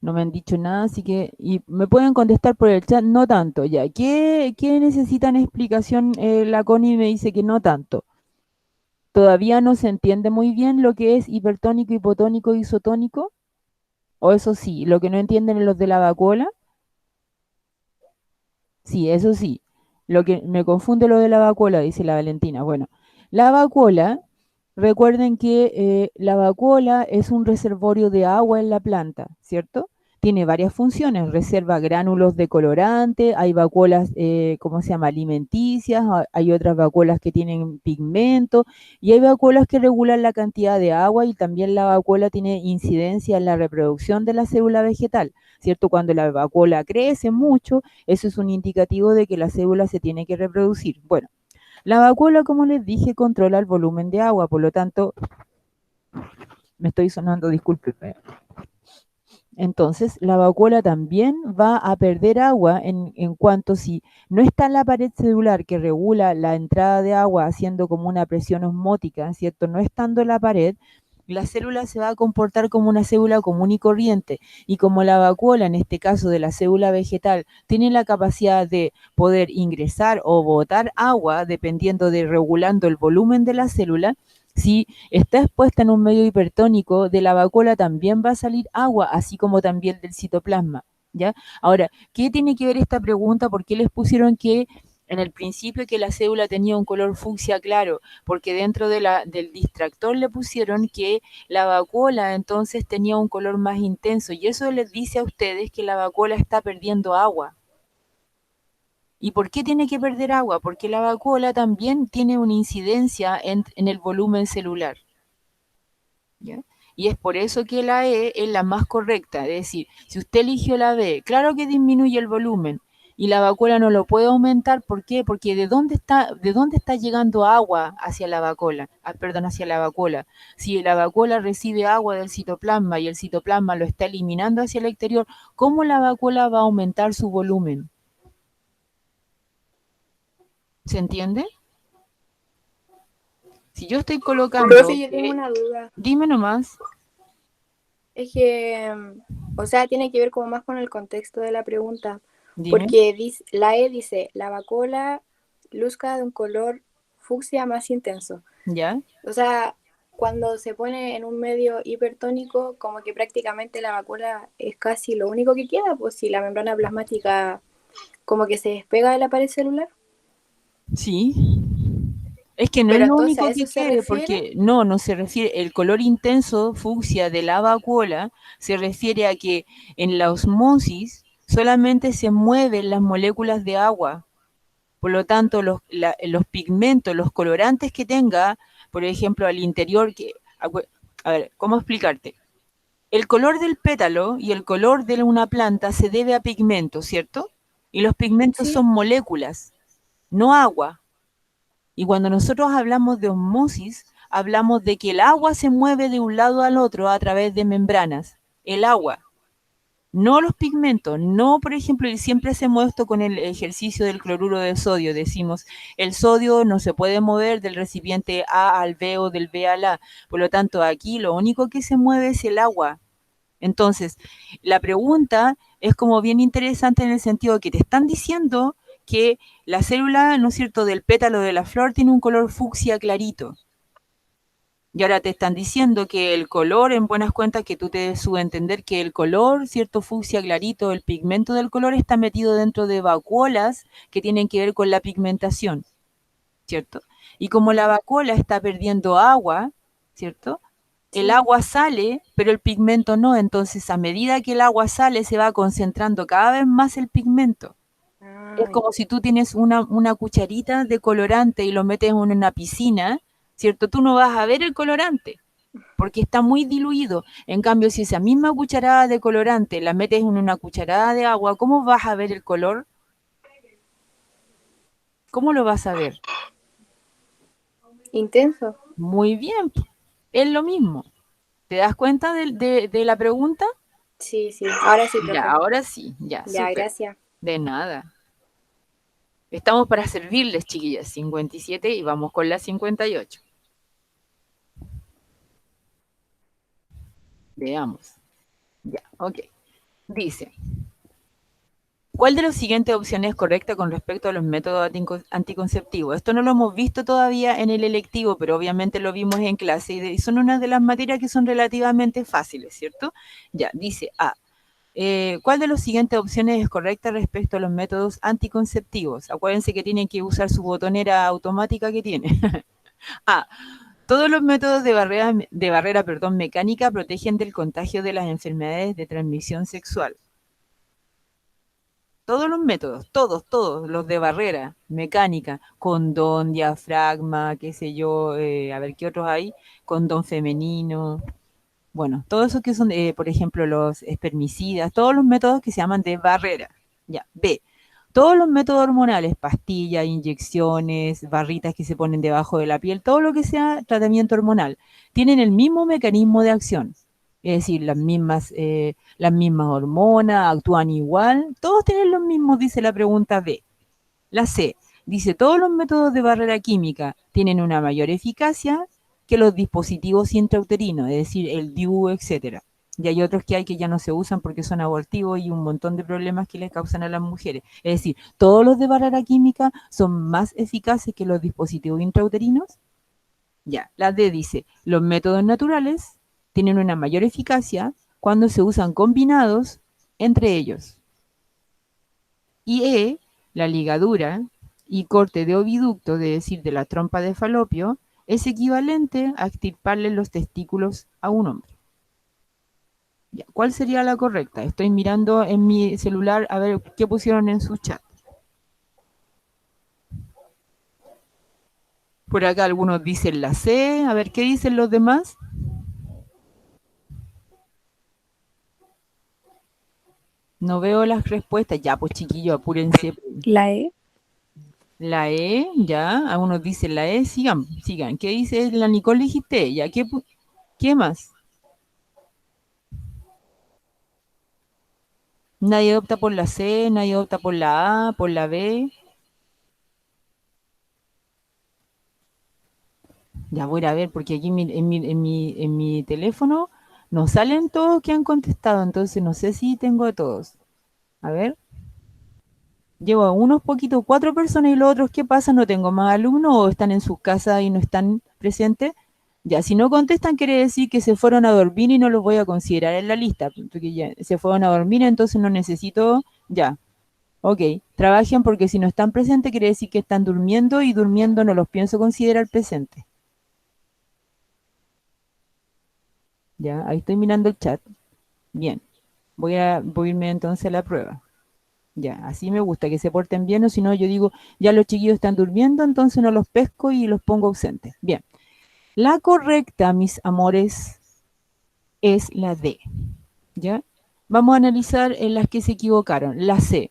no me han dicho nada, así que, y me pueden contestar por el chat, no tanto, ya. ¿Qué necesitan explicación? La Connie me dice que no tanto. ¿Todavía no se entiende muy bien lo que es hipertónico, hipotónico, isotónico? ¿O eso sí, lo que no entienden los de la vacuola? Sí, eso sí. Lo que me confunde lo de la vacuola, dice la Valentina. Bueno, la vacuola, recuerden que la vacuola es un reservorio de agua en la planta, ¿cierto? Tiene varias funciones, reserva gránulos de colorante, hay vacuolas, ¿cómo se llama? Alimenticias, hay otras vacuolas que tienen pigmento y hay vacuolas que regulan la cantidad de agua y también la vacuola tiene incidencia en la reproducción de la célula vegetal, ¿cierto? Cuando la vacuola crece mucho, eso es un indicativo de que la célula se tiene que reproducir. Bueno, la vacuola, como les dije, controla el volumen de agua, por lo tanto, me estoy sonando, discúlpenme. Entonces, la vacuola también va a perder agua en cuanto si no está en la pared celular que regula la entrada de agua haciendo como una presión osmótica, ¿cierto? No estando en la pared, la célula se va a comportar como una célula común y corriente. Y como la vacuola, en este caso de la célula vegetal, tiene la capacidad de poder ingresar o botar agua dependiendo de regulando el volumen de la célula, si está expuesta en un medio hipertónico, de la vacuola también va a salir agua, así como también del citoplasma, ¿ya? Ahora, ¿qué tiene que ver esta pregunta? ¿Por qué les pusieron que en el principio que la célula tenía un color fucsia claro? Porque dentro del distractor le pusieron que la vacuola entonces tenía un color más intenso, y eso les dice a ustedes que la vacuola está perdiendo agua. ¿Y por qué tiene que perder agua? Porque la vacuola también tiene una incidencia en el volumen celular, ¿ya? Y es por eso que la E es la más correcta. Es decir, si usted eligió la B, claro que disminuye el volumen y la vacuola no lo puede aumentar. ¿Por qué? Porque ¿de dónde está llegando agua hacia la vacuola? Perdón, hacia la vacuola. Si la vacuola recibe agua del citoplasma y el citoplasma lo está eliminando hacia el exterior, ¿cómo la vacuola va a aumentar su volumen? ¿Se entiende? Si yo estoy colocando... Profe, yo tengo una duda. Dime nomás. Es que, o sea, tiene que ver como más con el contexto de la pregunta. Dime. Porque la E dice, la vacuola luzca de un color fucsia más intenso. ¿Ya? O sea, cuando se pone en un medio hipertónico, como que prácticamente la vacuola es casi lo único que queda, pues si la membrana plasmática como que se despega de la pared celular. Sí. Es que no Pero es lo entonces, único ¿a que eso se quiere, refiere? porque no se refiere, el color intenso fucsia de la vacuola se refiere a que en la osmosis solamente se mueven las moléculas de agua. Por lo tanto, los pigmentos, los colorantes que tenga, por ejemplo, al interior, a ver, ¿cómo explicarte? El color del pétalo y el color de una planta se debe a pigmentos, ¿cierto? Y los pigmentos Sí. son moléculas, no agua. Y cuando nosotros hablamos de osmosis, hablamos de que el agua se mueve de un lado al otro a través de membranas. El agua, no los pigmentos, no, por ejemplo, y siempre hacemos esto con el ejercicio del cloruro de sodio. Decimos, el sodio no se puede mover del recipiente A al B o del B al A. Por lo tanto, aquí lo único que se mueve es el agua. Entonces, la pregunta es como bien interesante en el sentido de que te están diciendo que la célula, ¿no es cierto?, del pétalo de la flor tiene un color fucsia clarito. Y ahora te están diciendo que el color, en buenas cuentas, que tú te debes subentender que el color, cierto, fucsia clarito, el pigmento del color está metido dentro de vacuolas que tienen que ver con la pigmentación, ¿cierto? Y como la vacuola está perdiendo agua, ¿cierto? El Sí. agua sale, pero el pigmento no. Entonces, a medida que el agua sale, se va concentrando cada vez más el pigmento. Es como si tú tienes una cucharita de colorante y lo metes en una piscina, ¿cierto? Tú no vas a ver el colorante, porque está muy diluido. En cambio, si esa misma cucharada de colorante la metes en una cucharada de agua, ¿cómo vas a ver el color? ¿Cómo lo vas a ver? Intenso. Muy bien, es lo mismo. ¿Te das cuenta de la pregunta? Sí, sí. Ahora sí, profe. Ya, ahora sí, ya, Ya, súper. gracias. De nada. Estamos para servirles, chiquillas. 57 y vamos con la 58. Veamos. Ya, ok. Dice, ¿cuál de las siguientes opciones es correcta con respecto a los métodos anticonceptivos? Esto no lo hemos visto todavía en el electivo, pero obviamente lo vimos en clase y son una de las materias que son relativamente fáciles, ¿cierto? Ya, dice A. ¿Cuál de las siguientes opciones es correcta respecto a los métodos anticonceptivos? Acuérdense que tienen que usar su botonera automática que tiene. A. Todos los métodos de barrera, mecánica protegen del contagio de las enfermedades de transmisión sexual. Todos los métodos, todos, los de barrera mecánica, condón, diafragma, qué sé yo, a ver qué otros hay, condón femenino, bueno, todos esos que son, por ejemplo, los espermicidas, todos los métodos que se llaman de barrera. Ya, B. Todos los métodos hormonales, pastillas, inyecciones, barritas que se ponen debajo de la piel, todo lo que sea tratamiento hormonal, tienen el mismo mecanismo de acción. Es decir, las mismas hormonas actúan igual, todos tienen los mismos, dice la pregunta B. La C dice, todos los métodos de barrera química tienen una mayor eficacia que los dispositivos intrauterinos, es decir, el DIU, etcétera. Y hay otros que ya no se usan porque son abortivos y un montón de problemas que les causan a las mujeres. Es decir, todos los de barrera química son más eficaces que los dispositivos intrauterinos. Ya, la D dice, los métodos naturales tienen una mayor eficacia cuando se usan combinados entre ellos. Y E, la ligadura y corte de oviducto, es decir, de la trompa de falopio, es equivalente a extirparle los testículos a un hombre. Ya, ¿cuál sería la correcta? Estoy mirando en mi celular a ver qué pusieron en su chat. Por acá algunos dicen la C, a ver qué dicen los demás. No veo las respuestas. Ya, pues chiquillos, apúrense. La E. La E, ya, algunos dicen la E, sigan. ¿Qué dice la Nicole? Dijiste ya, ¿qué más? Nadie opta por la C, nadie opta por la A, por la B. Ya voy a ver, porque aquí en mi teléfono no salen todos que han contestado, entonces no sé si tengo a todos. A ver. Llevo a unos poquitos, 4 personas y los otros, ¿qué pasa? ¿No tengo más alumnos o están en sus casas y no están presentes? Ya, si no contestan quiere decir que se fueron a dormir y no los voy a considerar en la lista, porque ya se fueron a dormir, entonces no necesito, ya. Ok, trabajen porque si no están presentes quiere decir que están durmiendo y durmiendo no los pienso considerar presentes. Ya, ahí estoy mirando el chat. Bien, voy a irme entonces a la prueba. Ya, así me gusta, que se porten bien, o si no, yo digo, ya los chiquillos están durmiendo, entonces no los pesco y los pongo ausentes. Bien, la correcta, mis amores, es la D. ¿Ya? Vamos a analizar en las que se equivocaron. La C.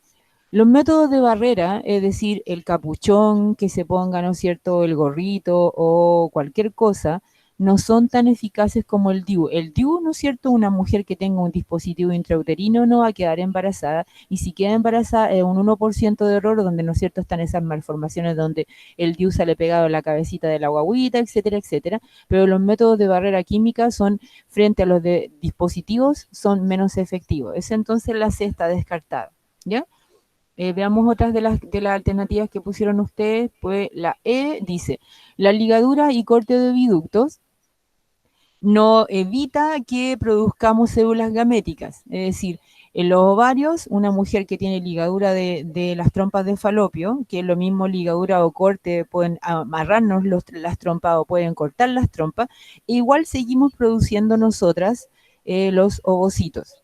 Los métodos de barrera, es decir, el capuchón que se ponga, ¿no es cierto?, el gorrito o cualquier cosa, no son tan eficaces como el DIU. El DIU, ¿no es cierto?, una mujer que tenga un dispositivo intrauterino no va a quedar embarazada, y si queda embarazada es un 1% de error, donde, ¿no es cierto?, están esas malformaciones donde el DIU sale pegado a la cabecita de la guaguita, etcétera, etcétera. Pero los métodos de barrera química son, frente a los de dispositivos, son menos efectivos. Es entonces la C está descartada, ¿ya? Veamos otras de las alternativas que pusieron ustedes. Pues la E dice, la ligadura y corte de oviductos no evita que produzcamos células gaméticas. Es decir, en los ovarios, una mujer que tiene ligadura de las trompas de falopio, que es lo mismo ligadura o corte, pueden amarrarnos las trompas o pueden cortar las trompas, igual seguimos produciendo nosotras los ovocitos.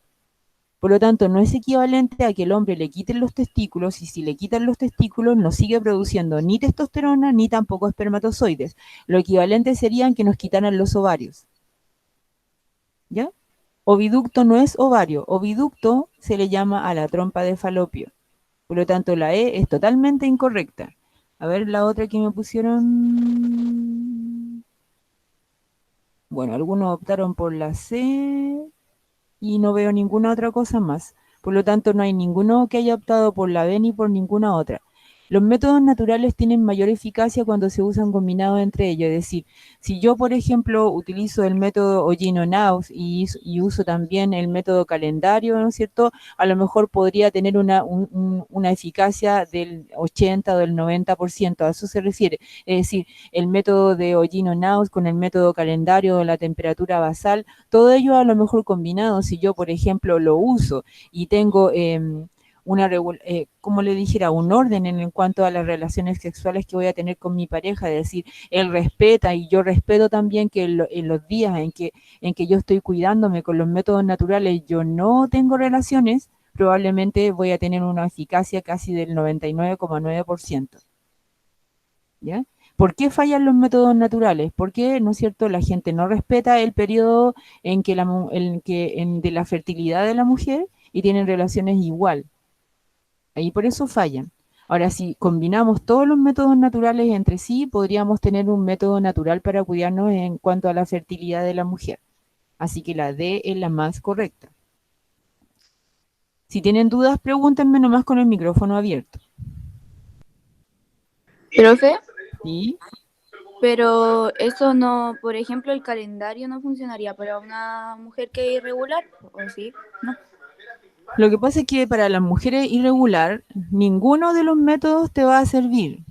Por lo tanto, no es equivalente a que el hombre le quiten los testículos, y si le quitan los testículos no sigue produciendo ni testosterona ni tampoco espermatozoides. Lo equivalente serían que nos quitaran los ovarios. ¿Ya? Oviducto no es ovario, oviducto se le llama a la trompa de falopio. Por lo tanto, la E es totalmente incorrecta. A ver, la otra que me pusieron... Bueno, algunos optaron por la C y no veo ninguna otra cosa más. Por lo tanto, no hay ninguno que haya optado por la B ni por ninguna otra. Los métodos naturales tienen mayor eficacia cuando se usan combinados entre ellos. Es decir, si yo, por ejemplo, utilizo el método Ogino-Naus y uso también el método calendario, ¿no es cierto?, a lo mejor podría tener una eficacia del 80 o del 90%. A eso se refiere. Es decir, el método de Ogino-Naus con el método calendario de la temperatura basal, todo ello a lo mejor combinado. Si yo, por ejemplo, lo uso y tengo como le dijera, un orden en cuanto a las relaciones sexuales que voy a tener con mi pareja, es decir, él respeta y yo respeto también que en los días en que yo estoy cuidándome con los métodos naturales, yo no tengo relaciones, probablemente voy a tener una eficacia casi del 99,9%. ¿Ya? ¿Por qué fallan los métodos naturales? Porque, ¿no es cierto?, la gente no respeta el periodo de la fertilidad de la mujer y tienen relaciones igual. Ahí por eso fallan. Ahora, si combinamos todos los métodos naturales entre sí, podríamos tener un método natural para cuidarnos en cuanto a la fertilidad de la mujer. Así que la D es la más correcta. Si tienen dudas, pregúntenme nomás con el micrófono abierto. Profe, ¿Sí? pero eso no, por ejemplo, el calendario no funcionaría para una mujer que es irregular, ¿o sí? No. Lo que pasa es que para las mujeres irregular, ninguno de los métodos te va a servir,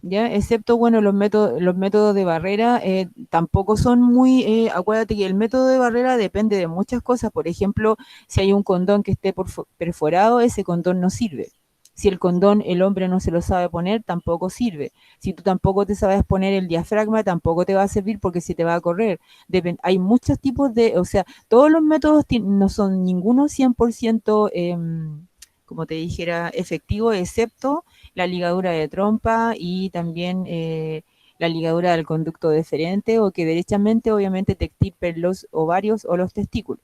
¿ya? Excepto, bueno, los métodos de barrera tampoco son muy... acuérdate que el método de barrera depende de muchas cosas. Por ejemplo, si hay un condón que esté perforado, ese condón no sirve. Si el condón el hombre no se lo sabe poner, tampoco sirve. Si tú tampoco te sabes poner el diafragma, tampoco te va a servir porque se te va a correr. Hay muchos tipos de... O sea, todos los métodos no son ninguno 100%, como te dijera, efectivo, excepto la ligadura de trompa y también la ligadura del conducto deferente, o que derechamente, obviamente, te extirpen los ovarios o los testículos.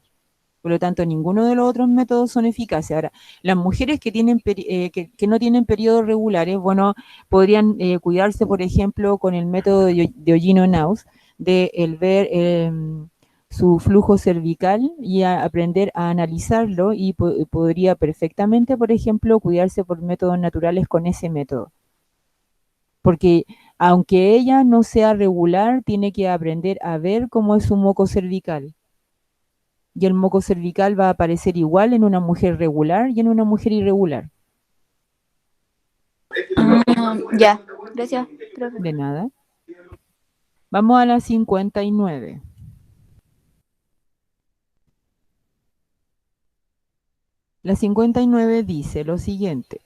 Por lo tanto, ninguno de los otros métodos son eficaces. Ahora, las mujeres que no tienen periodos regulares, bueno, podrían cuidarse, por ejemplo, con el método de Ogino-Naus, de el ver su flujo cervical y aprender a analizarlo, y podría perfectamente, por ejemplo, cuidarse por métodos naturales con ese método. Porque aunque ella no sea regular, tiene que aprender a ver cómo es su moco cervical. Y el moco cervical va a aparecer igual en una mujer regular y en una mujer irregular. Ya, gracias, profe. De nada. Vamos a la 59. La 59 dice lo siguiente.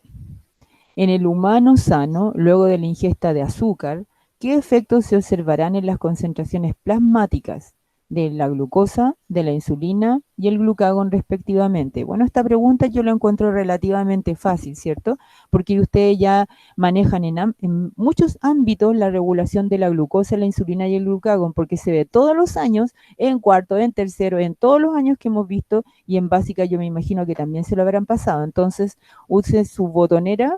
En el humano sano, luego de la ingesta de azúcar, ¿qué efectos se observarán en las concentraciones plasmáticas de la glucosa, de la insulina y el glucagón respectivamente? Bueno, esta pregunta yo la encuentro relativamente fácil, ¿cierto? Porque ustedes ya manejan en muchos ámbitos la regulación de la glucosa, la insulina y el glucagón, porque se ve todos los años, en cuarto, en tercero, en todos los años que hemos visto, y en básica yo me imagino que también se lo habrán pasado. Entonces, use su botonera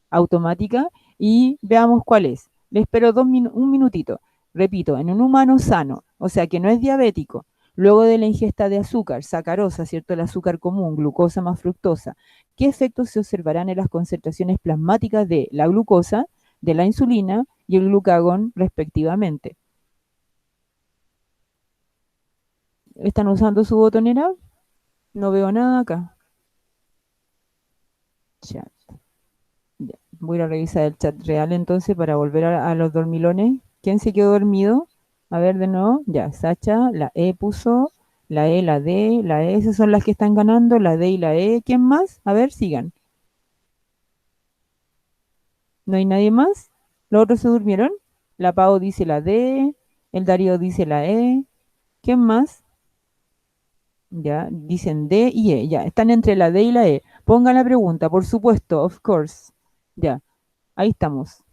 automática y veamos cuál es. Le espero un minutito. Repito, en un humano sano, o sea que no es diabético, luego de la ingesta de azúcar, sacarosa, ¿cierto? El azúcar común, glucosa más fructosa, ¿qué efectos se observarán en las concentraciones plasmáticas de la glucosa, de la insulina y el glucagón respectivamente? ¿Están usando su botonera? No veo nada acá. Chat. Ya. Voy a revisar el chat real entonces para volver a los dormilones. ¿Quién se quedó dormido? A ver de nuevo. Ya, Sacha, la E puso, la E, la D, la E, esas son las que están ganando, la D y la E. ¿Quién más? A ver, sigan. ¿No hay nadie más? ¿Los otros se durmieron? La Pau dice la D, el Darío dice la E. ¿Quién más? Ya, dicen D y E. Ya, están entre la D y la E. Pongan la pregunta, por supuesto, of course. Ya, ahí estamos.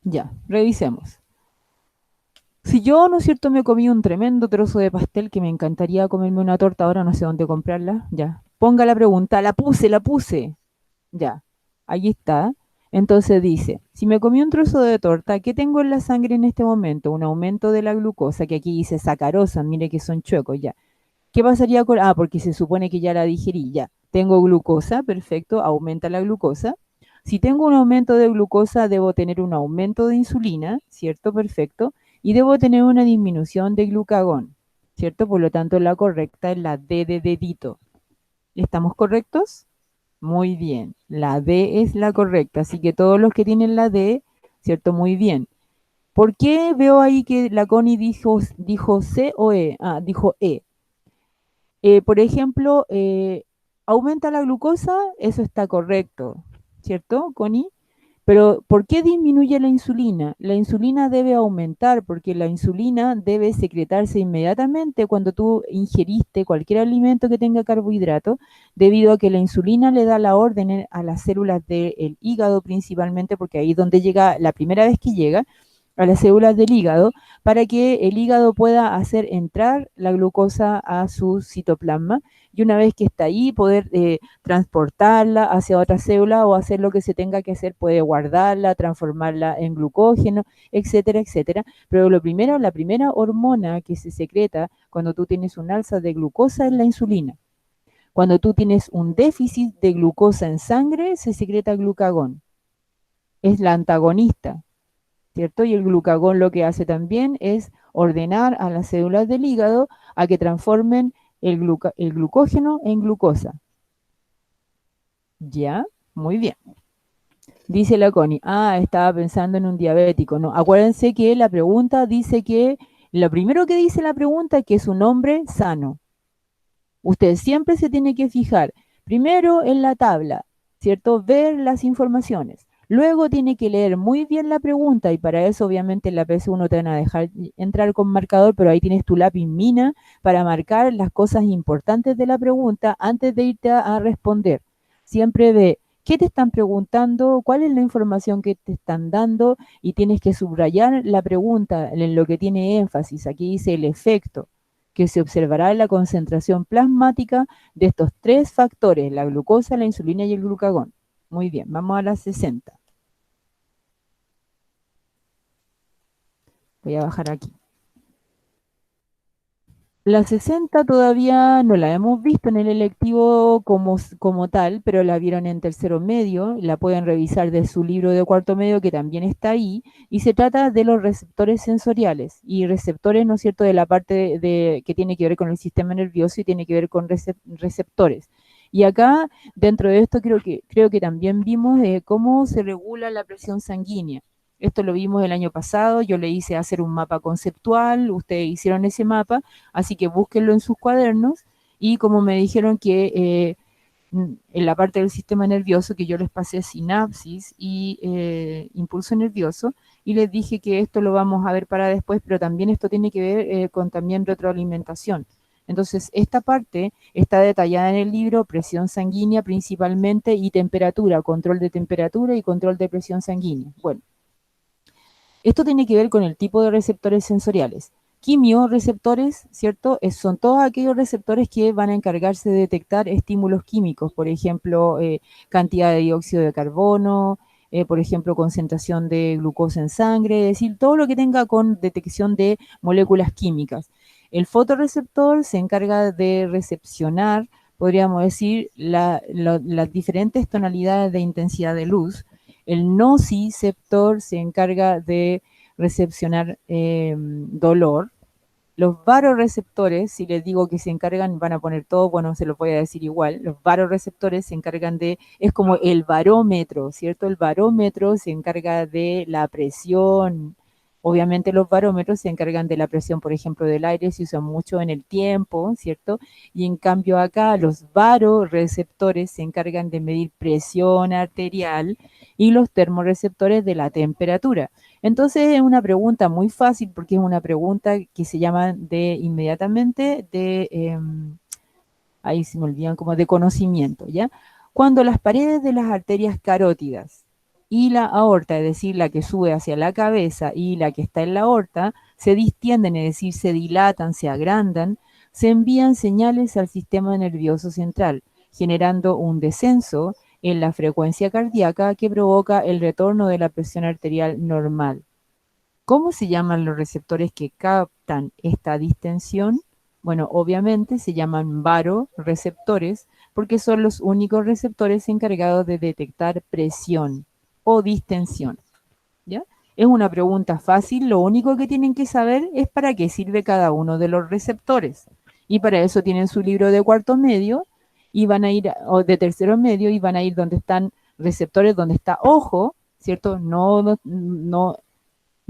Ya, revisemos. Si yo, ¿no es cierto?, me comí un tremendo trozo de pastel que me encantaría comerme una torta, ahora no sé dónde comprarla, ya. Ponga la pregunta, la puse, la puse. Ya, ahí está. Entonces dice, si me comí un trozo de torta, ¿qué tengo en la sangre en este momento? Un aumento de la glucosa, que aquí dice sacarosa, mire que son chuecos, ya. ¿Qué pasaría con...? Ah, porque se supone que ya la digerí, ya. Tengo glucosa, perfecto, aumenta la glucosa. Si tengo un aumento de glucosa, debo tener un aumento de insulina, ¿cierto? Perfecto. Y debo tener una disminución de glucagón, ¿cierto? Por lo tanto, la correcta es la D de dedito. ¿Estamos correctos? Muy bien. La D es la correcta. Así que todos los que tienen la D, ¿cierto? Muy bien. ¿Por qué veo ahí que la Connie dijo C o E? Ah, dijo E. Por ejemplo, aumenta la glucosa, eso está correcto, ¿cierto, Connie? Pero ¿por qué disminuye la insulina? La insulina debe aumentar porque la insulina debe secretarse inmediatamente cuando tú ingeriste cualquier alimento que tenga carbohidrato, debido a que la insulina le da la orden a las células del hígado principalmente, porque ahí es donde llega, la primera vez que llega, a las células del hígado, para que el hígado pueda hacer entrar la glucosa a su citoplasma y una vez que está ahí poder transportarla hacia otra célula o hacer lo que se tenga que hacer, puede guardarla, transformarla en glucógeno, etcétera, etcétera. Pero lo primero, la primera hormona que se secreta cuando tú tienes un alza de glucosa es la insulina. Cuando tú tienes un déficit de glucosa en sangre, se secreta glucagón. Es la antagonista, ¿cierto? Y el glucagón lo que hace también es ordenar a las células del hígado a que transformen el glucógeno en glucosa. ¿Ya? Muy bien. Dice la Connie, estaba pensando en un diabético. No, acuérdense que la pregunta dice que, lo primero que dice la pregunta es que es un hombre sano. Usted siempre se tiene que fijar, primero en la tabla, ¿cierto? Ver las informaciones. Luego tiene que leer muy bien la pregunta y para eso obviamente en la PS1 te van a dejar entrar con marcador, pero ahí tienes tu lápiz mina para marcar las cosas importantes de la pregunta antes de irte a responder. Siempre ve qué te están preguntando, cuál es la información que te están dando y tienes que subrayar la pregunta en lo que tiene énfasis. Aquí dice el efecto que se observará en la concentración plasmática de estos tres factores, la glucosa, la insulina y el glucagón. Muy bien, vamos a las 60. Voy a bajar aquí. La 60 todavía no la hemos visto en el electivo como tal, pero la vieron en tercero medio, la pueden revisar de su libro de cuarto medio que también está ahí, y se trata de los receptores sensoriales y receptores, ¿no es cierto?, de la parte que tiene que ver con el sistema nervioso y tiene que ver con receptores. Y acá, dentro de esto, creo que también vimos cómo se regula la presión sanguínea. Esto lo vimos el año pasado, yo le hice hacer un mapa conceptual, ustedes hicieron ese mapa, así que búsquenlo en sus cuadernos y como me dijeron que en la parte del sistema nervioso, que yo les pasé sinapsis y impulso nervioso, y les dije que esto lo vamos a ver para después, pero también esto tiene que ver con también retroalimentación. Entonces, esta parte está detallada en el libro, presión sanguínea principalmente y temperatura, control de temperatura y control de presión sanguínea. Bueno, esto tiene que ver con el tipo de receptores sensoriales. Quimioreceptores, ¿cierto? Son todos aquellos receptores que van a encargarse de detectar estímulos químicos, por ejemplo, cantidad de dióxido de carbono, por ejemplo, concentración de glucosa en sangre, es decir, todo lo que tenga con detección de moléculas químicas. El fotorreceptor se encarga de recepcionar, podríamos decir, las diferentes tonalidades de intensidad de luz. El nociceptor se encarga de recepcionar dolor. Los varoreceptores, si les digo que se encargan, van a poner todo, bueno, se los voy a decir igual. Los varoreceptores se encargan de, es como el barómetro, ¿cierto? El barómetro se encarga de la presión. Obviamente los barómetros se encargan de la presión, por ejemplo, del aire, se usan mucho en el tiempo, ¿cierto? Y en cambio acá los varoreceptores se encargan de medir presión arterial y los termorreceptores de la temperatura. Entonces es una pregunta muy fácil porque es una pregunta que se llama de inmediatamente ahí se me olvidan como de conocimiento, ¿ya? Cuando las paredes de las arterias carótidas y la aorta, es decir, la que sube hacia la cabeza y la que está en la aorta, se distienden, es decir, se dilatan, se agrandan, se envían señales al sistema nervioso central, generando un descenso en la frecuencia cardíaca que provoca el retorno de la presión arterial normal. ¿Cómo se llaman los receptores que captan esta distensión? Bueno, obviamente se llaman varoreceptores porque son los únicos receptores encargados de detectar presión o distensión. ¿Ya? Es una pregunta fácil, lo único que tienen que saber es para qué sirve cada uno de los receptores. Y para eso tienen su libro de cuarto medio y van a ir, o de tercero medio, y van a ir donde están receptores, donde está ojo, ¿cierto? No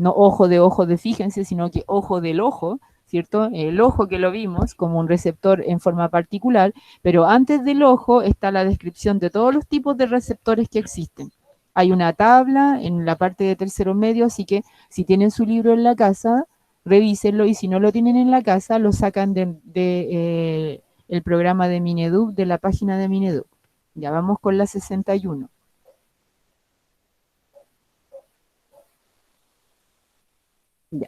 ojo de fíjense, sino que ojo del ojo, ¿cierto? El ojo que lo vimos como un receptor en forma particular, pero antes del ojo está la descripción de todos los tipos de receptores que existen. Hay una tabla en la parte de tercero medio, así que si tienen su libro en la casa, revísenlo, y si no lo tienen en la casa, lo sacan de el programa de Mineduc, de la página de Mineduc. Ya vamos con la 61. Ya.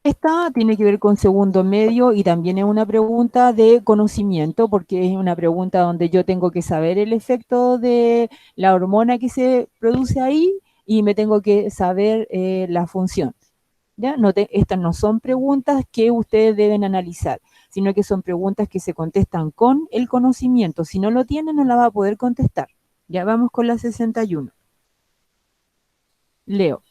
Esta tiene que ver con segundo medio y también es una pregunta de conocimiento, porque es una pregunta donde yo tengo que saber el efecto de la hormona que se produce ahí y me tengo que saber la función. ¿Ya? Estas no son preguntas que ustedes deben analizar, sino que son preguntas que se contestan con el conocimiento. Si no lo tienen, no la va a poder contestar. Ya vamos con la 61. Leo.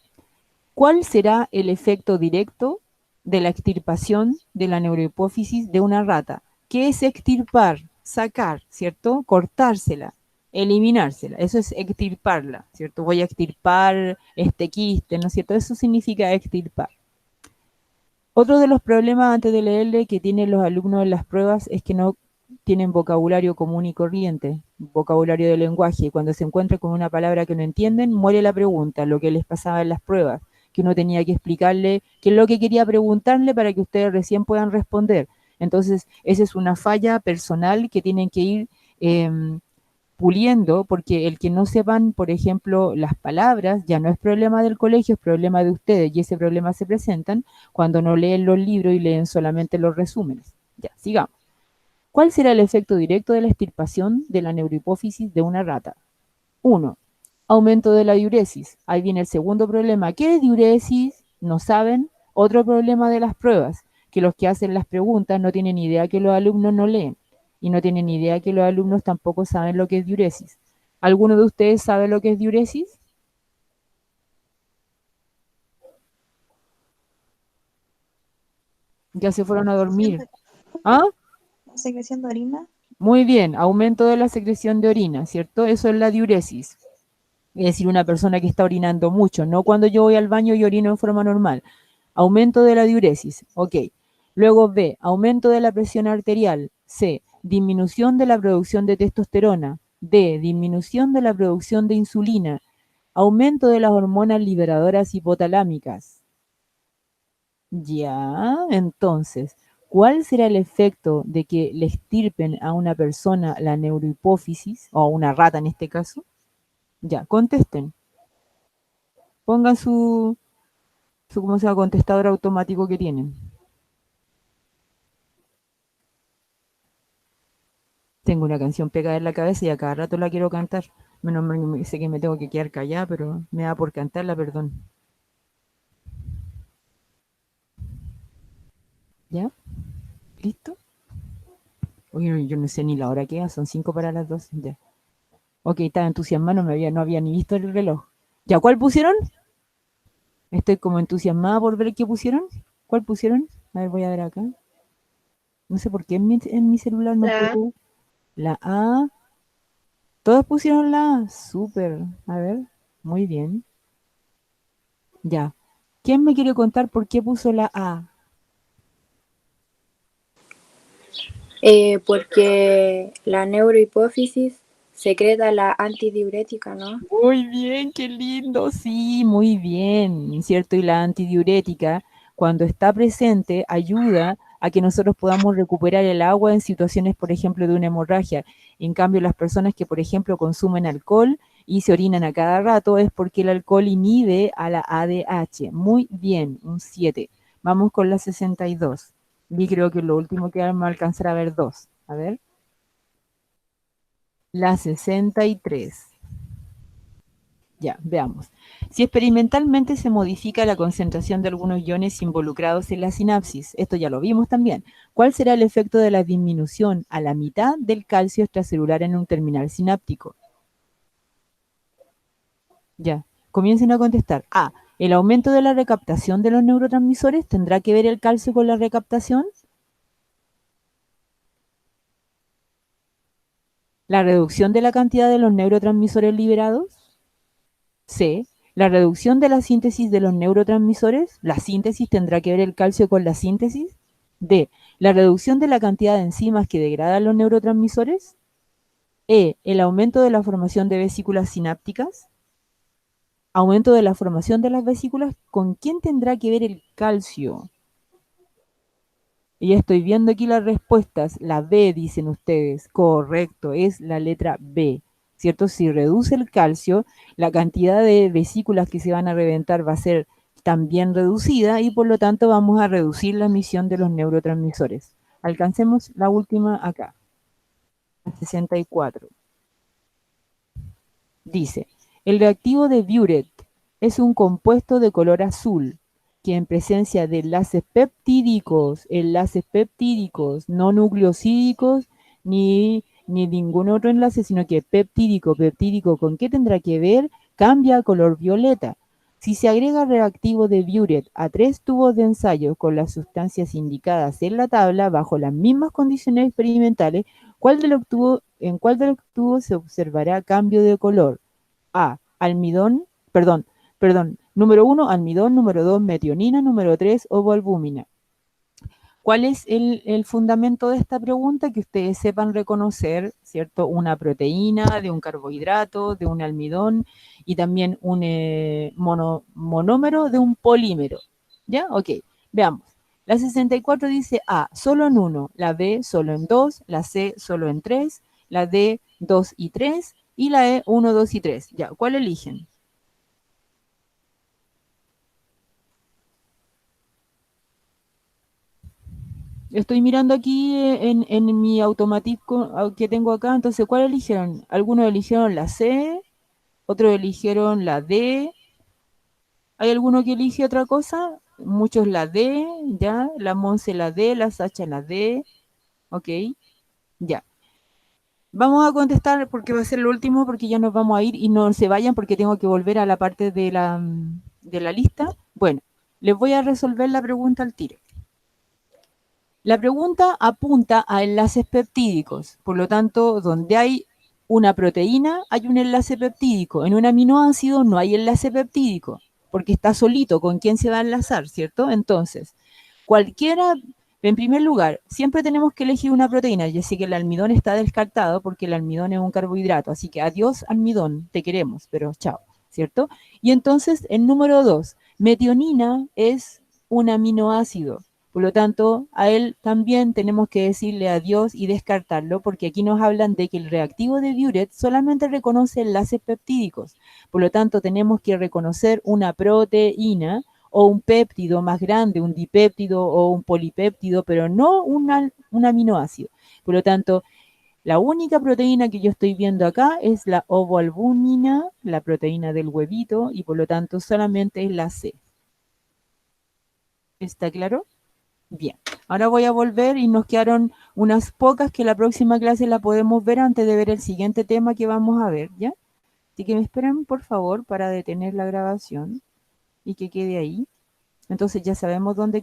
¿Cuál será el efecto directo de la extirpación de la neurohipófisis de una rata? ¿Qué es extirpar? Sacar, ¿cierto? Cortársela, eliminársela. Eso es extirparla, ¿cierto? Voy a extirpar este quiste, ¿no es cierto? Eso significa extirpar. Otro de los problemas antes de leerle que tienen los alumnos en las pruebas es que no tienen vocabulario común y corriente, vocabulario de lenguaje, y cuando se encuentran con una palabra que no entienden, muere la pregunta, lo que les pasaba en las pruebas, que uno tenía que explicarle qué es lo que quería preguntarle para que ustedes recién puedan responder. Entonces, esa es una falla personal que tienen que ir puliendo, porque el que no sepan, por ejemplo, las palabras, ya no es problema del colegio, es problema de ustedes, y ese problema se presentan cuando no leen los libros y leen solamente los resúmenes. Ya, sigamos. ¿Cuál será el efecto directo de la extirpación de la neurohipófisis de una rata? 1. Aumento de la diuresis. Ahí viene el segundo problema. ¿Qué es diuresis? No saben. Otro problema de las pruebas, que los que hacen las preguntas no tienen idea que los alumnos no leen, y no tienen idea que los alumnos tampoco saben lo que es diuresis. ¿Alguno de ustedes sabe lo que es diuresis? Ya se fueron a dormir. ¿Ah? Secreción de orina. Muy bien, aumento de la secreción de orina, ¿cierto? Eso es la diuresis. Es decir, una persona que está orinando mucho, no cuando yo voy al baño y orino en forma normal. Aumento de la diuresis, ok. Luego B, aumento de la presión arterial. C, disminución de la producción de testosterona. D, disminución de la producción de insulina. Aumento de las hormonas liberadoras hipotalámicas. Ya, entonces, ¿cuál será el efecto de que le extirpen a una persona la neurohipófisis, o a una rata en este caso? Ya, contesten. Pongan ¿cómo se llama? Contestador automático que tienen. Tengo una canción pegada en la cabeza y a cada rato la quiero cantar. Menos mal que sé que me tengo que quedar callada, pero me da por cantarla, perdón. ¿Ya? ¿Listo? Oye, yo no sé ni la hora que es, son 5 para las 2. Ya. Ok, estaba entusiasmado, no había ni visto el reloj. ¿Ya cuál pusieron? Estoy como entusiasmada por ver qué pusieron. ¿Cuál pusieron? A ver, voy a ver acá. No sé por qué en mi celular no La A. puedo. La A. Todos pusieron la A. Súper. A ver, muy bien. Ya. ¿Quién me quiere contar por qué puso la A? Porque la neurohipófisis secreta la antidiurética, ¿no? Muy bien, qué lindo, sí, muy bien, ¿cierto? Y la antidiurética, cuando está presente, ayuda a que nosotros podamos recuperar el agua en situaciones, por ejemplo, de una hemorragia. En cambio, las personas que, por ejemplo, consumen alcohol y se orinan a cada rato es porque el alcohol inhibe a la ADH. Muy bien, un 7. Vamos con la 62. Y creo que lo último que vamos a alcanzar a ver dos. A ver. La 63. Ya, veamos. Si experimentalmente se modifica la concentración de algunos iones involucrados en la sinapsis, esto ya lo vimos también, ¿cuál será el efecto de la disminución a la mitad del calcio extracelular en un terminal sináptico? Ya, comiencen a contestar. A, ¿el aumento de la recaptación de los neurotransmisores tendrá que ver el calcio con la recaptación? ¿La reducción de la cantidad de los neurotransmisores liberados? C. La reducción de la síntesis de los neurotransmisores. ¿La síntesis tendrá que ver el calcio con la síntesis? D. La reducción de la cantidad de enzimas que degradan los neurotransmisores. E. El aumento de la formación de vesículas sinápticas. Aumento de la formación de las vesículas. ¿Con quién tendrá que ver el calcio? Y estoy viendo aquí las respuestas. La B, dicen ustedes. Correcto, es la letra B. ¿Cierto? Si reduce el calcio, la cantidad de vesículas que se van a reventar va a ser también reducida y por lo tanto vamos a reducir la emisión de los neurotransmisores. Alcancemos la última acá. 64. Dice, el reactivo de Buret es un compuesto de color azul que en presencia de enlaces peptídicos, no nucleosídicos, ni ningún otro enlace, sino que peptídico, ¿con qué tendrá que ver? Cambia a color violeta. Si se agrega reactivo de Buret a 3 tubos de ensayo con las sustancias indicadas en la tabla bajo las mismas condiciones experimentales, ¿en cuál de los tubos se observará cambio de color? A, almidón, número 1, almidón, número 2, metionina, número 3, ovoalbúmina. ¿Cuál es el fundamento de esta pregunta? Que ustedes sepan reconocer, ¿cierto? Una proteína, de un carbohidrato, de un almidón y también un monómero de un polímero. ¿Ya? Ok, veamos. La 64 dice A, solo en 1, la B, solo en 2, la C, solo en 3, la D, 2 y 3, y la E, 1, 2 y 3. Ya, ¿cuál eligen? Estoy mirando aquí en mi automatismo que tengo acá, entonces, ¿cuál eligieron? Algunos eligieron la C, otros eligieron la D. ¿Hay alguno que elige otra cosa? Muchos la D, ya, la Monse la D, la Sacha la D, ok, ya. Vamos a contestar porque va a ser lo último, porque ya nos vamos a ir y no se vayan porque tengo que volver a la parte de la lista. Bueno, les voy a resolver la pregunta al tiro. La pregunta apunta a enlaces peptídicos, por lo tanto, donde hay una proteína hay un enlace peptídico. En un aminoácido no hay enlace peptídico, porque está solito. ¿Con quién se va a enlazar, cierto? Entonces, cualquiera En primer lugar, siempre tenemos que elegir una proteína. Ya sé que el almidón está descartado porque el almidón es un carbohidrato. Así que adiós almidón, te queremos, pero chao, ¿cierto? Y entonces, el número 2, metionina es un aminoácido. Por lo tanto, a él también tenemos que decirle adiós y descartarlo, porque aquí nos hablan de que el reactivo de Biuret solamente reconoce enlaces peptídicos. Por lo tanto, tenemos que reconocer una proteína o un péptido más grande, un dipéptido o un polipéptido, pero no un aminoácido. Por lo tanto, la única proteína que yo estoy viendo acá es la ovoalbúmina, la proteína del huevito, y por lo tanto solamente es la C. ¿Está claro? Bien. Ahora voy a volver y nos quedaron unas pocas que la próxima clase la podemos ver antes de ver el siguiente tema que vamos a ver, ¿ya? Así que me esperan, por favor, para detener la grabación y que quede ahí. Entonces ya sabemos dónde